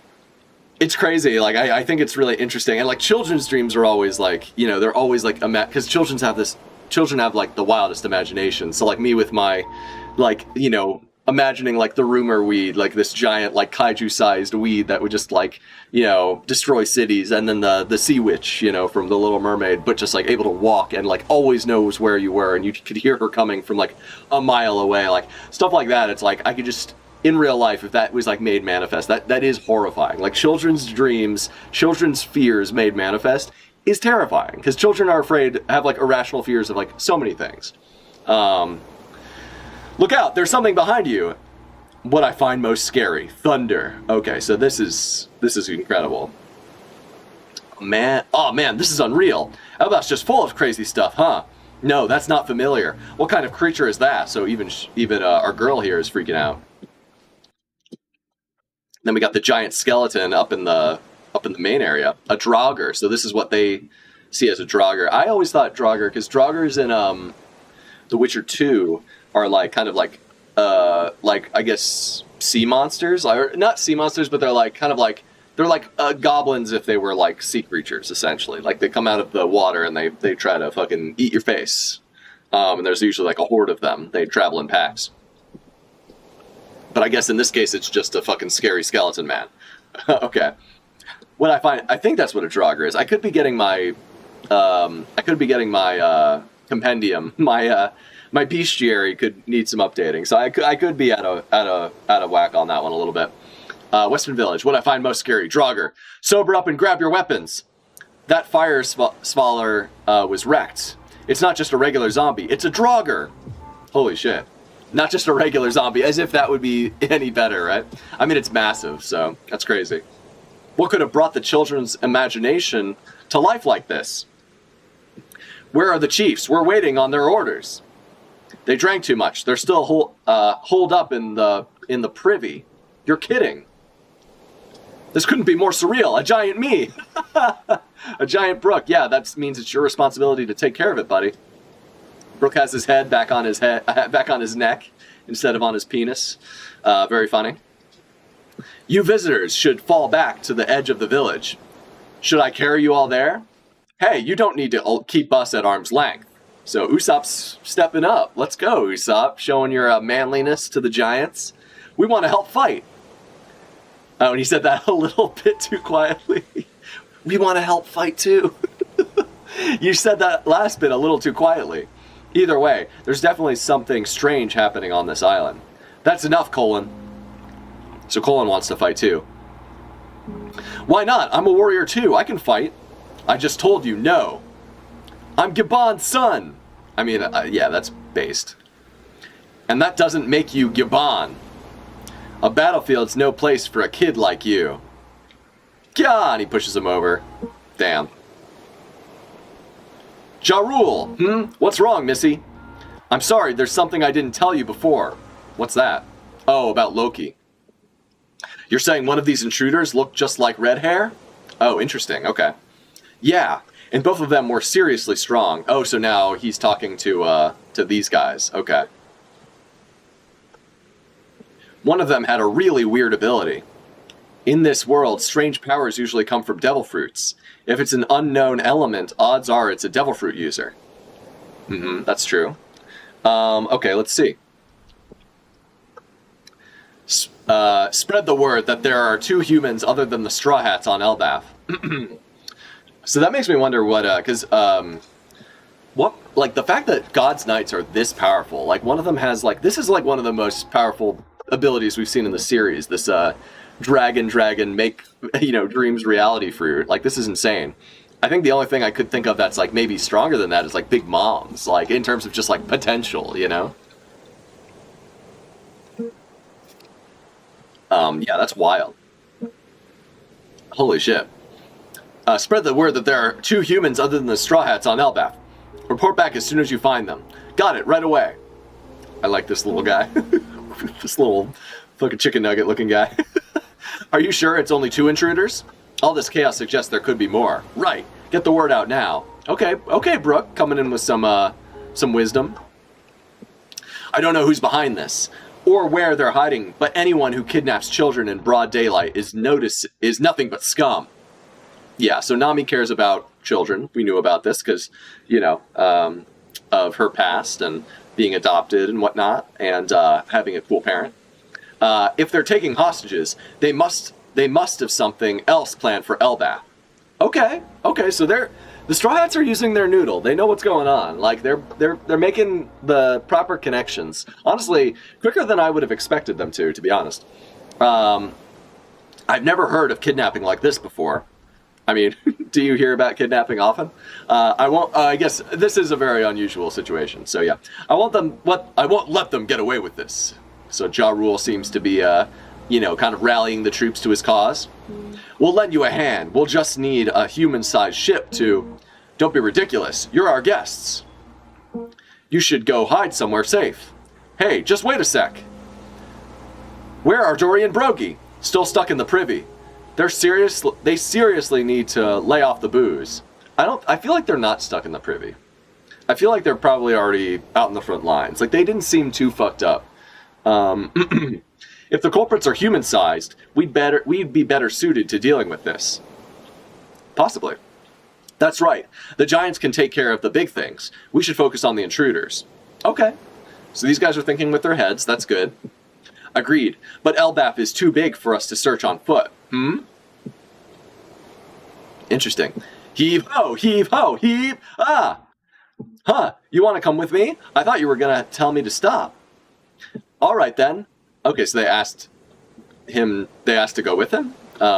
it's crazy. Like I think it's really interesting. And like children's dreams are always like, you know, they're always like because children have like the wildest imagination. So like me with my like, you know, imagining like the rumor weed, like this giant like kaiju sized weed that would just like, you know, destroy cities, and then the sea witch, you know, from The Little Mermaid, but just like able to walk and like always knows where you were, and you could hear her coming from like a mile away, like stuff like that. It's like I could just, in real life, if that was like made manifest, that is horrifying. Like children's dreams, children's fears made manifest is terrifying, because children are afraid, have like irrational fears of like so many things. Look out, there's something behind you. What I find most scary, thunder. Okay, so this is incredible. Man, oh man, this is unreal. Elbaf's just full of crazy stuff, huh? No, that's not familiar. What kind of creature is that? So even our girl here is freaking out. Then we got the giant skeleton up in the main area, a Draugr. So this is what they see as a Draugr. I always thought Draugr, because Draugrs in The Witcher 2 are like kind of like I guess sea monsters, or not sea monsters, but they're like kind of like, they're like goblins if they were like sea creatures, essentially. Like they come out of the water and they try to fucking eat your face. And there's usually like a horde of them. They travel in packs. But I guess in this case it's just a fucking scary skeleton man. Okay. What I think that's what a Draugr is. I could be getting my compendium, my bestiary could need some updating, so I could be out of whack on that one a little bit. Western Village. What I find most scary, Draugr. Sober up and grab your weapons. That fire swaller was wrecked. It's not just a regular zombie, it's a Draugr. Holy shit. Not just a regular zombie, as if that would be any better, right? I mean, it's massive, so that's crazy. What could have brought the children's imagination to life like this? Where are the chiefs? We're waiting on their orders. They drank too much. They're still holed up in the privy. You're kidding. This couldn't be more surreal. A giant me. A giant Brook. Yeah, that means it's your responsibility to take care of it, buddy. Brook has his head back on his neck instead of on his penis. Very funny. You visitors should fall back to the edge of the village. Should I carry you all there? Hey, you don't need to keep us at arm's length. So Usopp's stepping up. Let's go, Usopp, showing your manliness to the giants. We want to help fight. Oh, and he said that a little bit too quietly. We want to help fight too. You said that last bit a little too quietly. Either way, there's definitely something strange happening on this island. That's enough, Colin. So Colin wants to fight too. Why not? I'm a warrior too. I can fight. I just told you no. I'm Gibbon's son. I mean, yeah, that's based. And that doesn't make you Gibbon. A battlefield's no place for a kid like you. God, he pushes him over. Damn. Ja Rule, What's wrong, Missy? I'm sorry, there's something I didn't tell you before. What's that? Oh, about Loki. You're saying one of these intruders looked just like Red Hair? Oh, interesting, okay. Yeah, and both of them were seriously strong. Oh, so now he's talking to these guys, okay. One of them had a really weird ability. In this world, strange powers usually come from devil fruits. If it's an unknown element, odds are it's a devil fruit user. That's true. Okay, let's see. Spread the word that there are 2 humans other than the Straw Hats on Elbaf. So that makes me wonder what, like, the fact that God's Knights are this powerful, like, one of them has, like, this is, like, one of the most powerful abilities we've seen in the series, this, dragon make, dreams reality fruit. Like, this is insane. I think the only thing I could think of that's, like, maybe stronger than that is, like, Big Moms, like, in terms of just, like, potential, Yeah, that's wild. Holy shit. Spread the word that there are 2 humans other than the Straw Hats on Elbaf. Report back as soon as you find them. Got it, right away. I like this little guy. This little fucking chicken nugget looking guy. Are you sure it's only 2 intruders? All this chaos suggests there could be more. Right. Get the word out now. Okay, Brook, coming in with some wisdom. I don't know who's behind this, or where they're hiding, but anyone who kidnaps children in broad daylight is nothing but scum. Yeah, so Nami cares about children. We knew about this because, of her past and being adopted and whatnot, and having a cool parent. If they're taking hostages, they must have something else planned for Elbaf. Okay, so the Straw Hats are using their noodle. They know what's going on. Like, they're making the proper connections. Honestly, quicker than I would have expected them to be honest. I've never heard of kidnapping like this before. I mean, do you hear about kidnapping often? I guess this is a very unusual situation. So yeah, I won't let them get away with this. So Ja Rule seems to be, kind of rallying the troops to his cause. We'll lend you a hand. We'll just need a human-sized ship to... Don't be ridiculous. You're our guests. You should go hide somewhere safe. Hey, just wait a sec. Where are Dory and Brogy? Still stuck in the privy. They seriously need to lay off the booze. I feel like they're not stuck in the privy. I feel like they're probably already out in the front lines. Like, they didn't seem too fucked up. If the culprits are human-sized, we'd be better suited to dealing with this. Possibly. That's right. The giants can take care of the big things. We should focus on the intruders. Okay. So these guys are thinking with their heads. That's good. Agreed. But Elbaf is too big for us to search on foot. Interesting. Heave ho, heave ho, heave. Ah! Huh, you want to come with me? I thought you were going to tell me to stop. All right then. Okay, so they asked to go with him,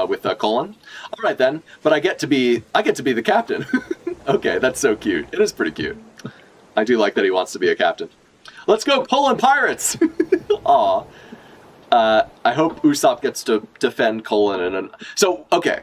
with Colin. All right then, but I get to be the captain. Okay, that's so cute. It is pretty cute. I do like that he wants to be a captain. Let's go, Colin Pirates! Aw. I hope Usopp gets to defend Colin. So, okay,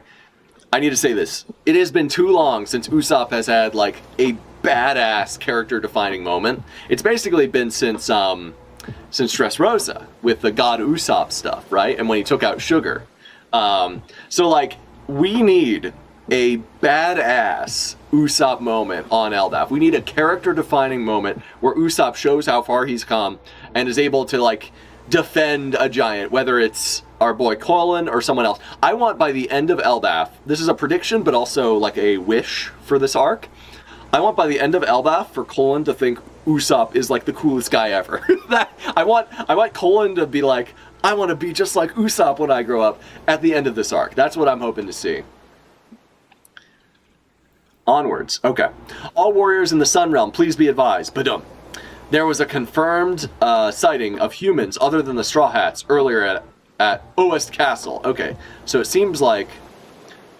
I need to say this. It has been too long since Usopp has had, like, a badass character-defining moment. It's basically been since Dressrosa with the God Usopp stuff, right? And when he took out Sugar. So like, we need a badass Usopp moment on Elbaf. We need a character-defining moment where Usopp shows how far he's come and is able to like defend a giant, whether it's our boy Colin or someone else. I want by the end of Elbaf, this is a prediction but also like a wish for this arc, I want by the end of Elbaf for Colin to think Usopp is like the coolest guy ever. I want Colin to be like, I want to be just like Usopp when I grow up at the end of this arc. That's what I'm hoping to see. Onwards. Okay. All warriors in the Sun Realm, please be advised. Badum. There was a confirmed sighting of humans other than the Straw Hats earlier at Oest Castle. Okay. So it seems like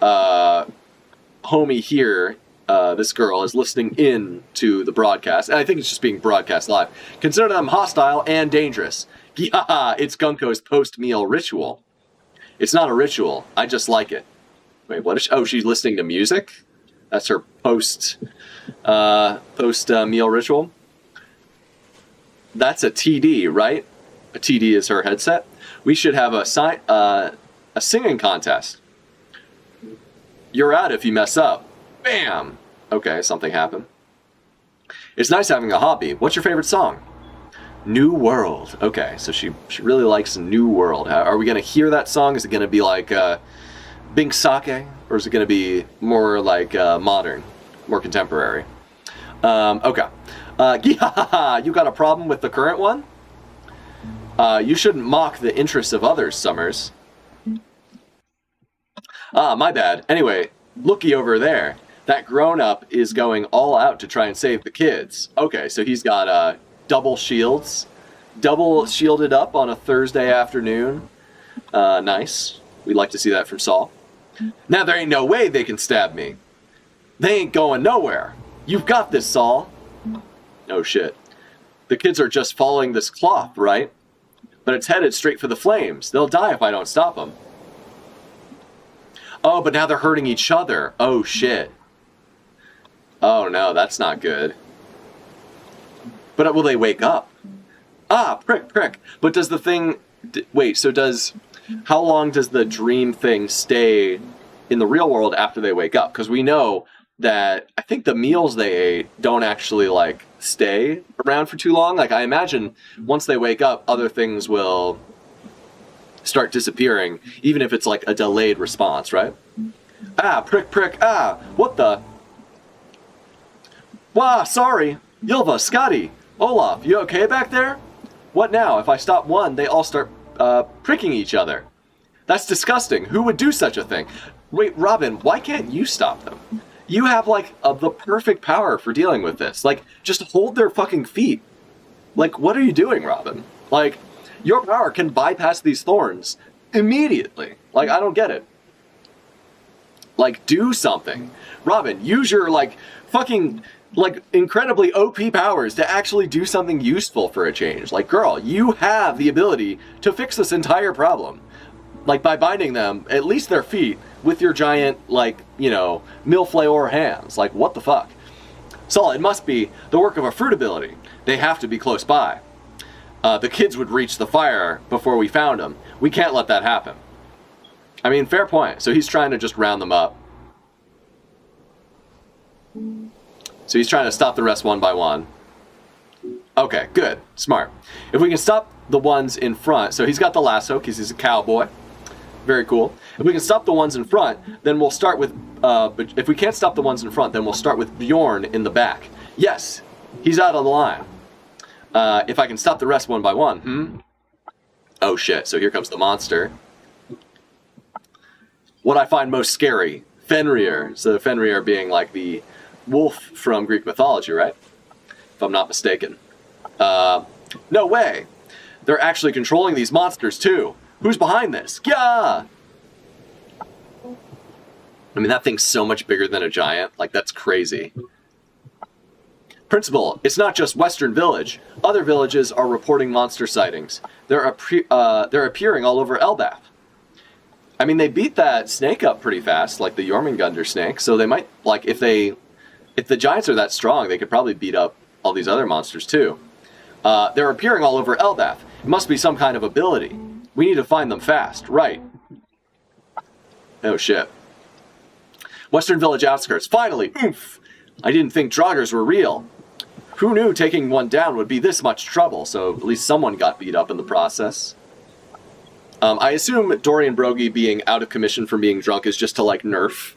homie here, this girl, is listening in to the broadcast. And I think it's just being broadcast live. Consider them hostile and dangerous. Yeah, it's Gunko's post-meal ritual. It's not a ritual. I just like it. Wait, what is she? Oh, she's listening to music? That's her post-meal ritual. That's a TD, right? A TD is her headset. We should have a singing contest. You're out if you mess up. Bam! Okay, something happened. It's nice having a hobby. What's your favorite song? New World. Okay, so she really likes New World. Are we going to hear that song? Is it going to be like Bink Sake? Or is it going to be more like modern, more contemporary? Okay. You got a problem with the current one? You shouldn't mock the interests of others, Summers. My bad. Anyway, looky over there. That grown-up is going all out to try and save the kids. Okay, so he's got double shields. Double shielded up on a Thursday afternoon. Nice. We'd like to see that from Saul. Now there ain't no way they can stab me. They ain't going nowhere. You've got this, Saul. Oh shit. The kids are just following this cloth, right? But it's headed straight for the flames. They'll die if I don't stop them. Oh, but now they're hurting each other. Oh shit. Oh no, that's not good. But will they wake up? Ah, prick, prick. But does the thing... Wait, so does... How long does the dream thing stay in the real world after they wake up? Because we know that I think the meals they ate don't actually, like, stay around for too long. Like, I imagine once they wake up, other things will start disappearing, even if it's, like, a delayed response, right? Ah, prick, prick, ah, what the... Wah, sorry. Ylva, Scotty, Olaf, you okay back there? What now? If I stop one, they all start pricking each other. That's disgusting. Who would do such a thing? Wait, Robin, why can't you stop them? You have, like, the perfect power for dealing with this. Like, just hold their fucking feet. Like, what are you doing, Robin? Like, your power can bypass these thorns immediately. Like, I don't get it. Like, do something. Robin, use your, like, fucking... like, incredibly OP powers to actually do something useful for a change. Like, girl, you have the ability to fix this entire problem. Like, by binding them, at least their feet, with your giant, like, you know, Milflaor hands. Like, what the fuck? Saul, it must be the work of a fruit ability. They have to be close by. The kids would reach the fire before we found them. We can't let that happen. I mean, fair point. So he's trying to just round them up. So he's trying to stop the rest one by one. Okay, good. Smart. If we can stop the ones in front, so he's got the lasso because he's a cowboy. Very cool. If we can stop the ones in front, then we'll start with... if we can't stop the ones in front, then we'll start with Bjorn in the back. Yes, he's out of the line. If I can stop the rest one by one, Oh shit, so here comes the monster. What I find most scary, Fenrir. So Fenrir being like the... wolf from Greek mythology, right? If I'm not mistaken. No way! They're actually controlling these monsters too! Who's behind this? Yeah! I mean, that thing's so much bigger than a giant. Like, that's crazy. Principal, it's not just Western Village. Other villages are reporting monster sightings. They're appearing all over Elbaf. I mean, they beat that snake up pretty fast, like the Jormungandr snake, so they might, like, if If the giants are that strong, they could probably beat up all these other monsters too. They're appearing all over Eldath. It must be some kind of ability. We need to find them fast. Right. Oh shit. Western Village outskirts. Finally! Oof! I didn't think Draugrs were real. Who knew taking one down would be this much trouble? So at least someone got beat up in the process. I assume Dorian Brogy being out of commission from being drunk is just to, like, nerf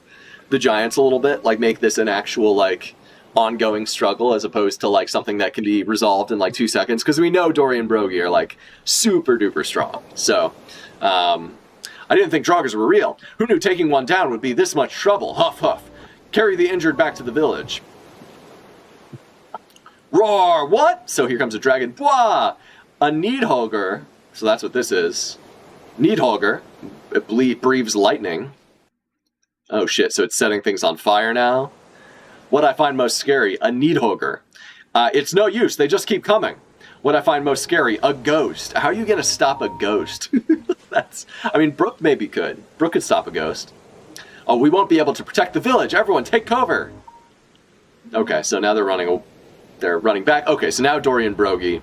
the giants a little bit. Like, make this an actual, like, ongoing struggle as opposed to, like, something that can be resolved in, like, 2 seconds. Because we know Dorian Brogy are, like, super duper strong. So, I didn't think Draugrs were real. Who knew taking one down would be this much trouble? Huff, huff. Carry the injured back to the village. Roar! What? So here comes a dragon. Bwah! A Needholger. So that's what this is. Needholger. It breathes lightning. Oh shit, so it's setting things on fire now? What I find most scary, a Needholger. It's no use, they just keep coming. What I find most scary, a ghost. How are you gonna stop a ghost? I mean, Brooke maybe could. Brooke could stop a ghost. Oh, we won't be able to protect the village. Everyone, take cover. Okay, so now they're running back. Okay, so now Dorian Brogy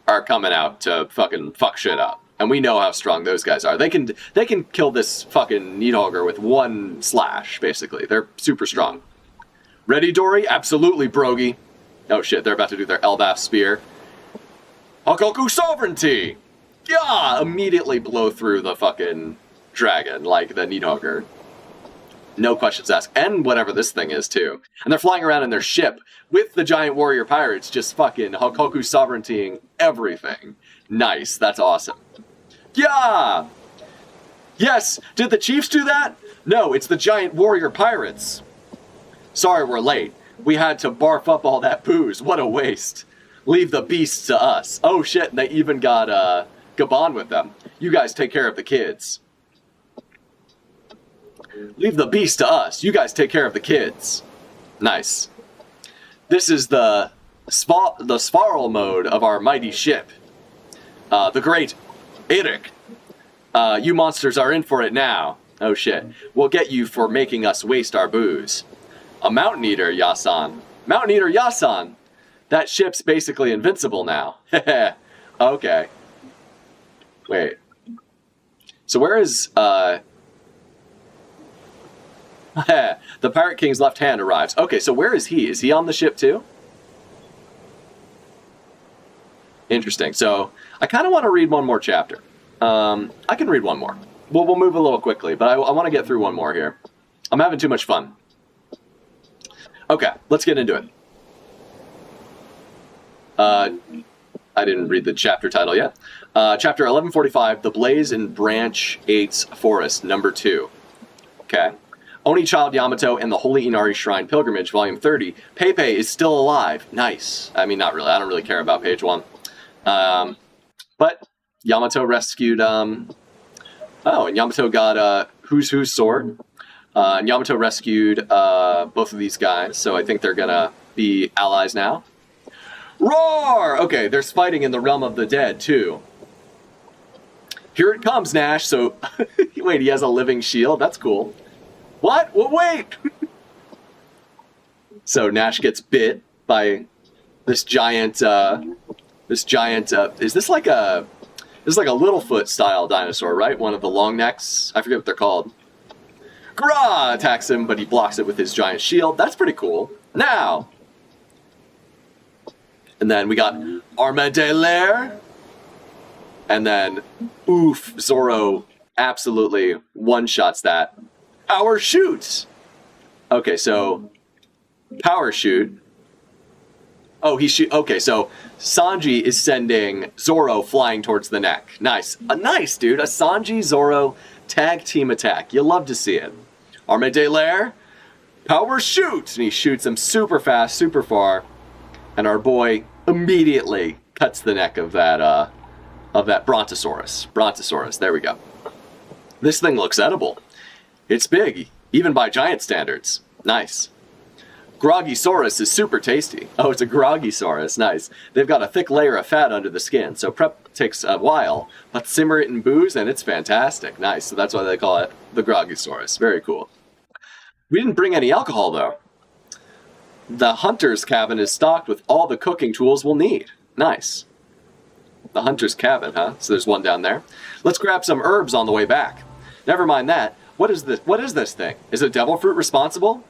are coming out to fucking fuck shit up. And we know how strong those guys are. They can kill this fucking Needholger with one slash, basically. They're super strong. Ready, Dory? Absolutely, Brogy. Oh shit, they're about to do their Eldath spear. Hakoku sovereignty! Yeah! Immediately blow through the fucking dragon, like the Needholger. No questions asked. And whatever this thing is, too. And they're flying around in their ship with the giant warrior pirates just fucking Hakoku sovereigntying everything. Nice. That's awesome. Yeah! Yes! Did the chiefs do that? No, it's the giant warrior pirates. Sorry we're late. We had to barf up all that booze. What a waste. Leave the beasts to us. Oh shit, and they even got Gabon with them. You guys take care of the kids. Leave the beast to us. You guys take care of the kids. Nice. This is the spiral mode of our mighty ship. The great Eric. You monsters are in for it now. Oh shit. We'll get you for making us waste our booze. A Mountain Eater, Yasan. Mountain Eater Yasan. That ship's basically invincible now. Okay. Wait. So where is, the Pirate King's left hand arrives. Okay, so where is he? Is he on the ship too? Interesting. So I kind of want to read one more chapter. I can read one more. We'll move a little quickly, but I want to get through one more here. I'm having too much fun. Okay, let's get into it. I didn't read the chapter title yet. Chapter 1145, The Blaze in Branch 8's Forest, number 2. Okay. Only Child Yamato and the Holy Inari Shrine Pilgrimage, volume 30. Pepe is still alive. Nice. I mean, not really. I don't really care about page 1. But Yamato rescued, oh, and Yamato got, Who's sword. And Yamato rescued, both of these guys, so I think they're gonna be allies now. Roar! Okay, there's fighting in the realm of the dead, too. Here it comes, Nash. So, wait, he has a living shield? That's cool. What? Well, wait! So, Nash gets bit by this giant, is this like a Littlefoot style dinosaur, right? One of the long necks? I forget what they're called. Gra attacks him, but he blocks it with his giant shield. That's pretty cool. Now! And then we got Armadillo. And then, oof, Zoro absolutely one-shots that. Power shoot! Okay, so, power shoot. Oh, okay, so Sanji is sending Zoro flying towards the neck. Nice. Nice, dude. A Sanji-Zoro tag team attack. You love to see it. Armadillo, power shoot! And he shoots him super fast, super far. And our boy immediately cuts the neck of that Brontosaurus. Brontosaurus, there we go. This thing looks edible. It's big, even by giant standards. Nice. Groggysaurus is super tasty. Oh, it's a Groggysaurus, nice. They've got a thick layer of fat under the skin, so prep takes a while, but simmer it in booze and it's fantastic. Nice, so that's why they call it the Groggysaurus. Very cool. We didn't bring any alcohol, though. The hunter's cabin is stocked with all the cooking tools we'll need. Nice. The hunter's cabin, huh? So there's one down there. Let's grab some herbs on the way back. Never mind that. What is this thing? Is a devil fruit responsible?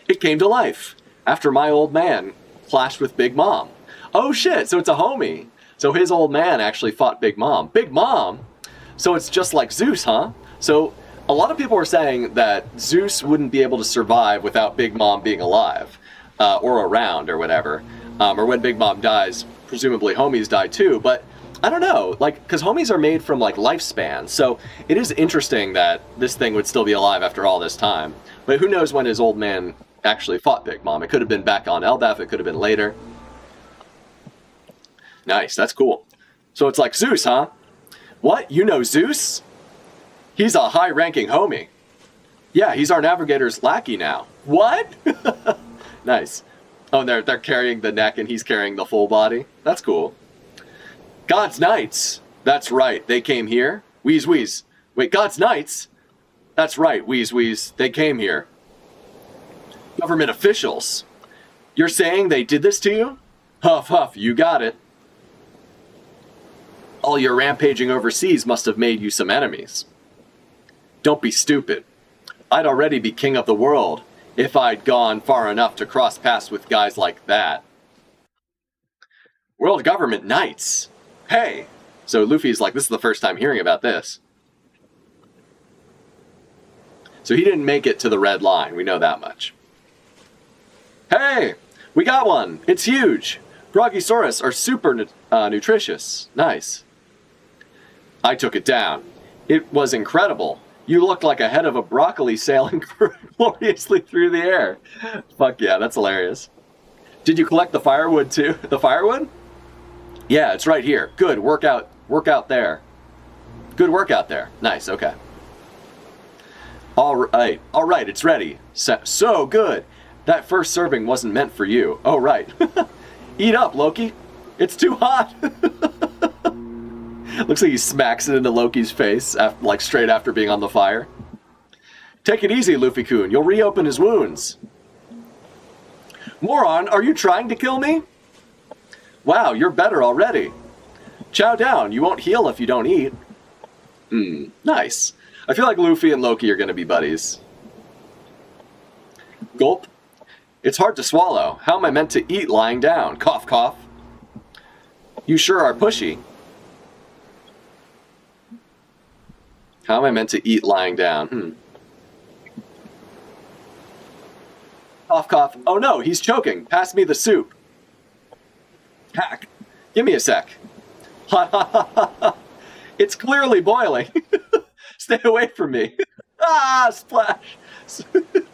It came to life after my old man clashed with Big Mom. Oh shit, so it's a homie. So his old man actually fought Big Mom. Big Mom? So it's just like Zeus, huh? So a lot of people were saying that Zeus wouldn't be able to survive without Big Mom being alive, or around, or whatever. Or when Big Mom dies, presumably homies die too, but I don't know, like, because homies are made from, like, lifespan, so it is interesting that this thing would still be alive after all this time. But who knows when his old man actually fought Big Mom. It could have been back on Elbaf, it could have been later. Nice, that's cool. So it's like Zeus, huh? What? You know Zeus? He's a high-ranking homie. Yeah, he's our navigator's lackey now. What? Nice. Oh, they're carrying the neck and he's carrying the full body. That's cool. God's Knights. That's right, they came here. Wheeze, wheeze. Wait, God's Knights? That's right, wheeze, wheeze. They came here. Government officials. You're saying they did this to you? Huff, huff, you got it. All your rampaging overseas must have made you some enemies. Don't be stupid. I'd already be king of the world if I'd gone far enough to cross paths with guys like that. World Government Knights. Hey! So Luffy's like, this is the first time hearing about this. So he didn't make it to the red line, we know that much. Hey! We got one! It's huge! Brachiosaurus are super nutritious. Nice. I took it down. It was incredible. You look like a head of a broccoli sailing gloriously through the air. Fuck yeah, that's hilarious. Did you collect the firewood too? The firewood? Yeah, it's right here. Good, work out there. Good work out there. Nice, okay. All right, it's ready. So good. That first serving wasn't meant for you. Oh, right. Eat up, Loki. It's too hot. Looks like he smacks it into Loki's face, like straight after being on the fire. Take it easy, Luffy-kun. You'll reopen his wounds. Moron, are you trying to kill me? Wow, you're better already. Chow down. You won't heal if you don't eat. Nice. I feel like Luffy and Loki are going to be buddies. Gulp. It's hard to swallow. How am I meant to eat lying down? Cough, cough. You sure are pushy. How am I meant to eat lying down? Cough, cough. Oh no, he's choking. Pass me the soup. Hack. Give me a sec. Ha ha ha ha ha. It's clearly boiling. Stay away from me. Ah, splash.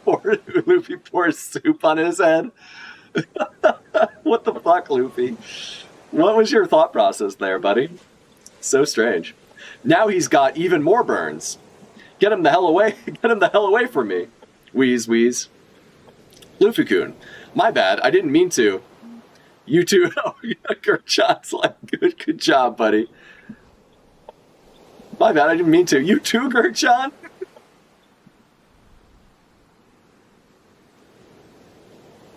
Luffy pours soup on his head. What the fuck, Luffy? What was your thought process there, buddy? So strange. Now he's got even more burns. Get him the hell away. Get him the hell away from me. Wheeze, wheeze. Luffy-kun, my bad. I didn't mean to. You too. Oh, yeah, Gurchan's like, good job, buddy. My bad. I didn't mean to. You too, Gurchan?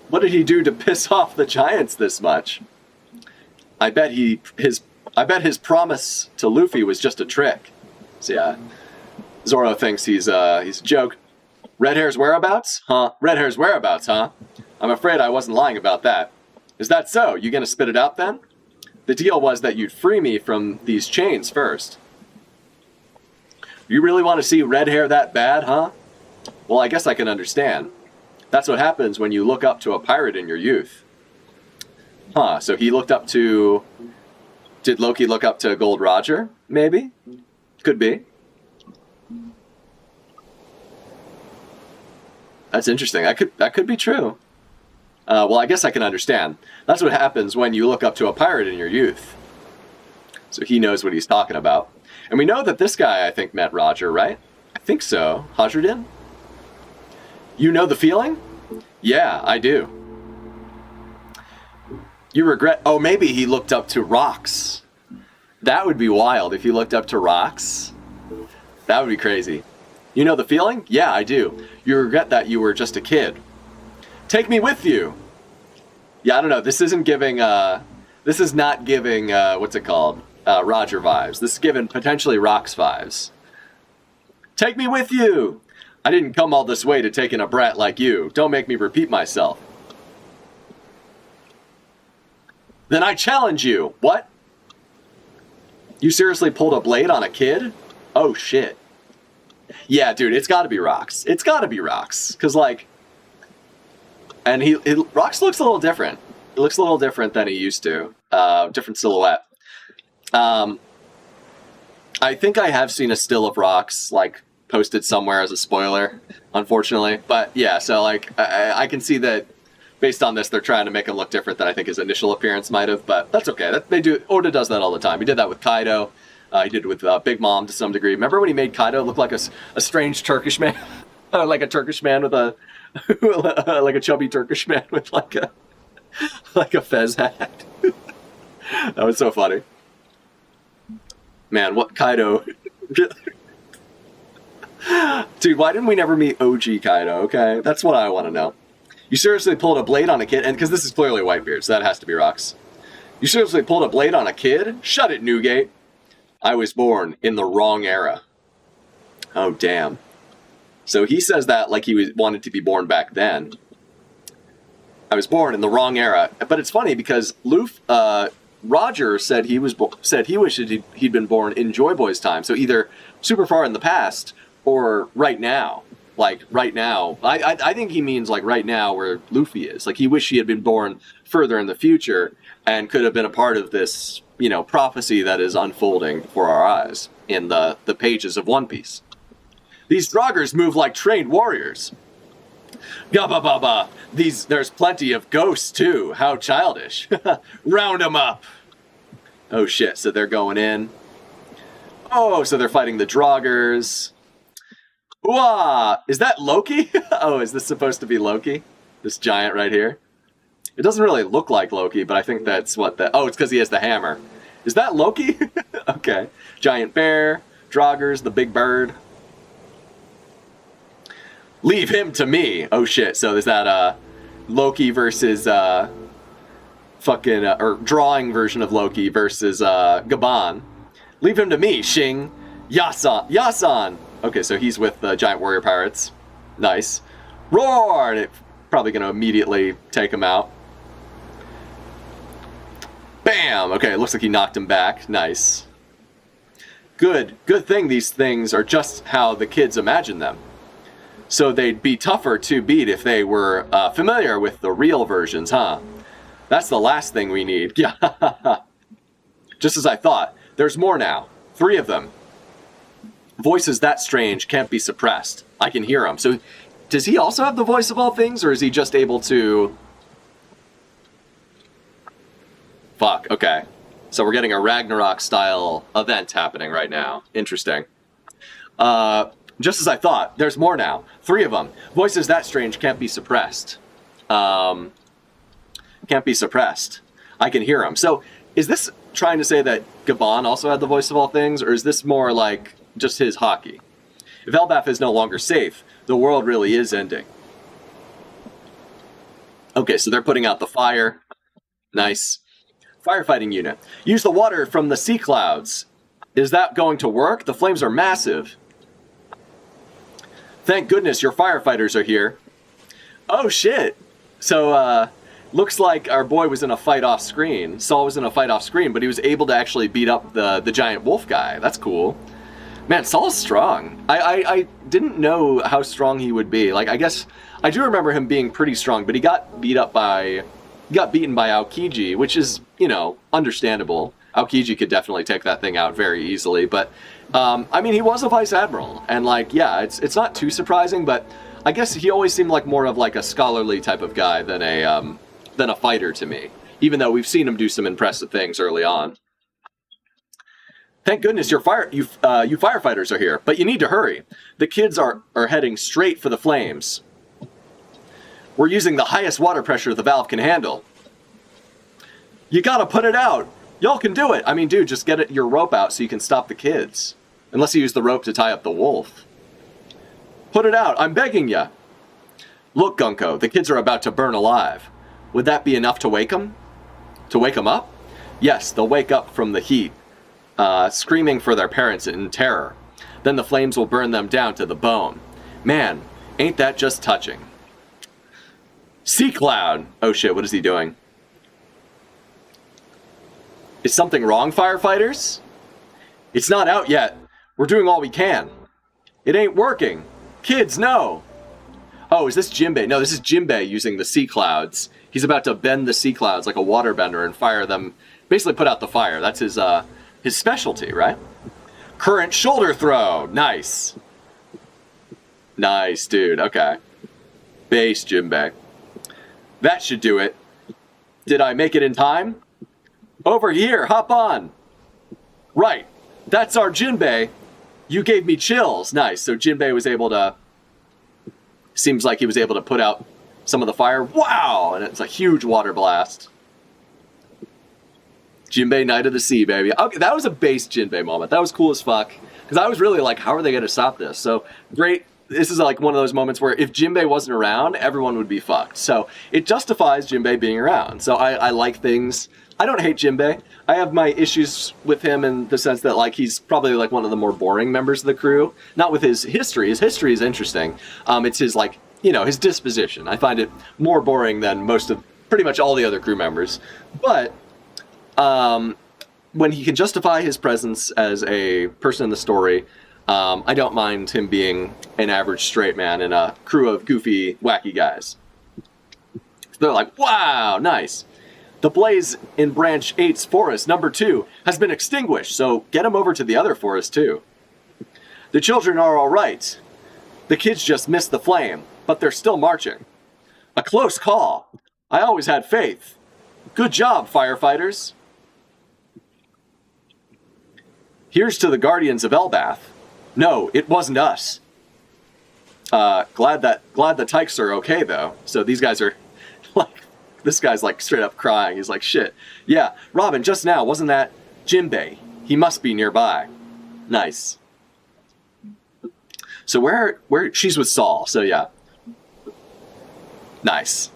What did he do to piss off the giants this much? I bet his promise to Luffy was just a trick. So yeah, Zoro thinks he's a joke. Red Hair's whereabouts? Huh? Red Hair's whereabouts, huh? I'm afraid I wasn't lying about that. Is that so? You gonna spit it out then? The deal was that you'd free me from these chains first. You really want to see Red Hair that bad, huh? Well, I guess I can understand. That's what happens when you look up to a pirate in your youth. Huh, so he looked up to... Did Loki look up to Gold Roger? Maybe? Could be. That's interesting. That could be true. Well, I guess I can understand. That's what happens when you look up to a pirate in your youth. So he knows what he's talking about. And we know that this guy, I think, met Roger, right? I think so. Hadradin? You know the feeling? Yeah, I do. You regret... Oh, maybe he looked up to rocks. That would be wild if he looked up to rocks. That would be crazy. You know the feeling? Yeah, I do. You regret that you were just a kid. Take me with you. Yeah, I don't know. This isn't giving, this is not giving, what's it called? Roger vibes. This is giving potentially Rox vibes. Take me with you. I didn't come all this way to take in a brat like you. Don't make me repeat myself. Then I challenge you. What? You seriously pulled a blade on a kid? Oh, shit. Yeah, dude, it's gotta be Rox. It's gotta be Rox. Because, like... And Rox looks a little different. He looks a little different than he used to. Different silhouette. I think I have seen a still of Rox, like, posted somewhere as a spoiler, unfortunately. But, yeah, so, like, I can see that... Based on this, they're trying to make him look different than I think his initial appearance might have, but that's okay. They do. Oda does that all the time. He did that with Kaido. He did it with Big Mom to some degree. Remember when he made Kaido look like a strange Turkish man, like a Turkish man with a like a chubby Turkish man with like a fez hat. That was so funny. Man, what Kaido? Dude, why didn't we never meet OG Kaido? Okay, that's what I want to know. You seriously pulled a blade on a kid? And because this is clearly Whitebeard, so that has to be Rox. You seriously pulled a blade on a kid? Shut it, Newgate. I was born in the wrong era. Oh, damn. So he says that like he wanted to be born back then. I was born in the wrong era. But it's funny because Roger said he wished he'd been born in Joy Boy's time. So either super far in the past or right now. Like, right now. I think he means, like, right now where Luffy is. Like, he wished he had been born further in the future and could have been a part of this, you know, prophecy that is unfolding before our eyes in the pages of One Piece. These Draugrs move like trained warriors. Gabba baba. There's plenty of ghosts, too. How childish. Round them up. Oh, shit. So they're going in. Oh, so they're fighting the Draugrs. Wah! Is that Loki? Oh, is this supposed to be Loki? This giant right here? It doesn't really look like Loki, but I think that's what the... Oh, it's because he has the hammer. Is that Loki? Okay. Giant bear, Draugrs, the big bird. Leave him to me! Oh, shit. So is that Loki versus or drawing version of Loki versus Gaban. Leave him to me, Shing. Yasan! Okay, so he's with the giant warrior pirates. Nice. Roar! And it's probably going to immediately take him out. Bam! Okay, it looks like he knocked him back. Nice. Good thing these things are just how the kids imagine them. So they'd be tougher to beat if they were familiar with the real versions, huh? That's the last thing we need. Yeah. Just as I thought. There's more now. 3 of them. Voices that strange can't be suppressed. I can hear him. So does he also have the voice of all things, or is he just able to... Fuck, okay. So we're getting a Ragnarok-style event happening right now. Interesting. Just as I thought, there's more now. 3 of them. Voices that strange can't be suppressed. Can't be suppressed. I can hear him. So is this trying to say that Gaban also had the voice of all things, or is this more like just his hockey? If Elbaf is no longer safe, the world really is ending. Okay, so they're putting out the fire. Nice. Firefighting unit. Use the water from the sea clouds. Is that going to work? The flames are massive. Thank goodness your firefighters are here. Oh, shit. So, looks like our boy was in a fight off screen. Saul was in a fight off screen, but he was able to actually beat up the giant wolf guy. That's cool. Man, Saul's strong. I didn't know how strong he would be. Like, I guess, I do remember him being pretty strong, but he got beaten by Aokiji, which is, you know, understandable. Aokiji could definitely take that thing out very easily, but, I mean, he was a vice admiral, and, like, yeah, it's not too surprising, but I guess he always seemed like more of, like, a scholarly type of guy than a fighter to me, even though we've seen him do some impressive things early on. Thank goodness you firefighters are here, but you need to hurry. The kids are heading straight for the flames. We're using the highest water pressure the valve can handle. You gotta put it out. Y'all can do it. I mean, dude, just get your rope out so you can stop the kids. Unless you use the rope to tie up the wolf. Put it out. I'm begging ya. Look, Gunko, the kids are about to burn alive. Would that be enough to wake them? To wake them up? Yes, they'll wake up from the heat, screaming for their parents in terror. Then the flames will burn them down to the bone. Man, ain't that just touching? Sea Cloud! Oh shit, what is he doing? Is something wrong, firefighters? It's not out yet. We're doing all we can. It ain't working. Kids, no! Oh, is this Jinbei? No, this is Jinbei using the sea clouds. He's about to bend the sea clouds like a water bender and fire them. Basically put out the fire. That's his specialty, right? Current shoulder throw. Nice. Nice, dude. Okay. Base Jinbei. That should do it. Did I make it in time? Over here, hop on. Right. That's our Jinbei. You gave me chills. Nice. So Jinbei was able to... Seems like he was able to put out some of the fire. Wow! And it's a huge water blast. Jinbei, Knight of the Sea, baby. Okay, that was a base Jinbei moment. That was cool as fuck. Because I was really like, how are they going to stop this? So, great. This is like one of those moments where if Jinbei wasn't around, everyone would be fucked. So, it justifies Jinbei being around. So, I like things. I don't hate Jinbei. I have my issues with him in the sense that like he's probably like one of the more boring members of the crew. Not with his history. His history is interesting. It's his like, you know, his disposition. I find it more boring than most of pretty much all the other crew members. But when he can justify his presence as a person in the story, I don't mind him being an average straight man in a crew of goofy, wacky guys. They're like, wow, nice. The blaze in Branch 8's forest, number 2, has been extinguished, so get him over to the other forest, too. The children are all right. The kids just missed the flame, but they're still marching. A close call. I always had faith. Good job, firefighters. Here's to the guardians of Elbath. No, it wasn't us. Glad the Tykes are okay, though. So these guys are, like... This guy's like straight up crying. He's like, shit. Yeah, Robin, just now, wasn't that Jinbei? He must be nearby. Nice. So where she's with Saul, so yeah. Nice.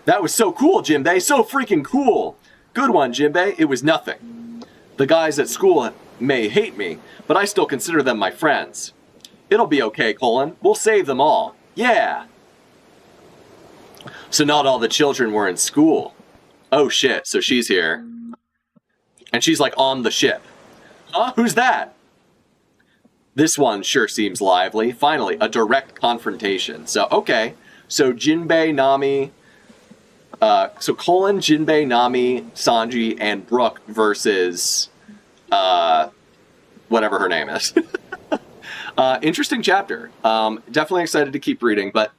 That was so cool, Jinbei. So freaking cool. Good one, Jinbei. It was nothing. The guys at school may hate me, but I still consider them my friends. It'll be okay, Colin. We'll save them all. Yeah. So not all the children were in school. Oh shit, so she's here. And she's like on the ship. Huh? Who's that? This one sure seems lively. Finally, a direct confrontation. So, okay. So Jinbei, Nami... so Colin, Jinbei, Nami, Sanji, and Brooke versus... whatever her name is. Interesting chapter. Definitely excited to keep reading, but...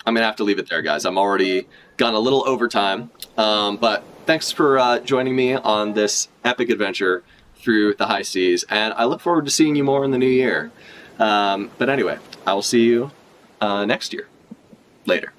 I'm going to have to leave it there, guys. I'm already gone a little overtime. But thanks for joining me on this epic adventure through the high seas. And I look forward to seeing you more in the new year. But anyway, I will see you next year. Later.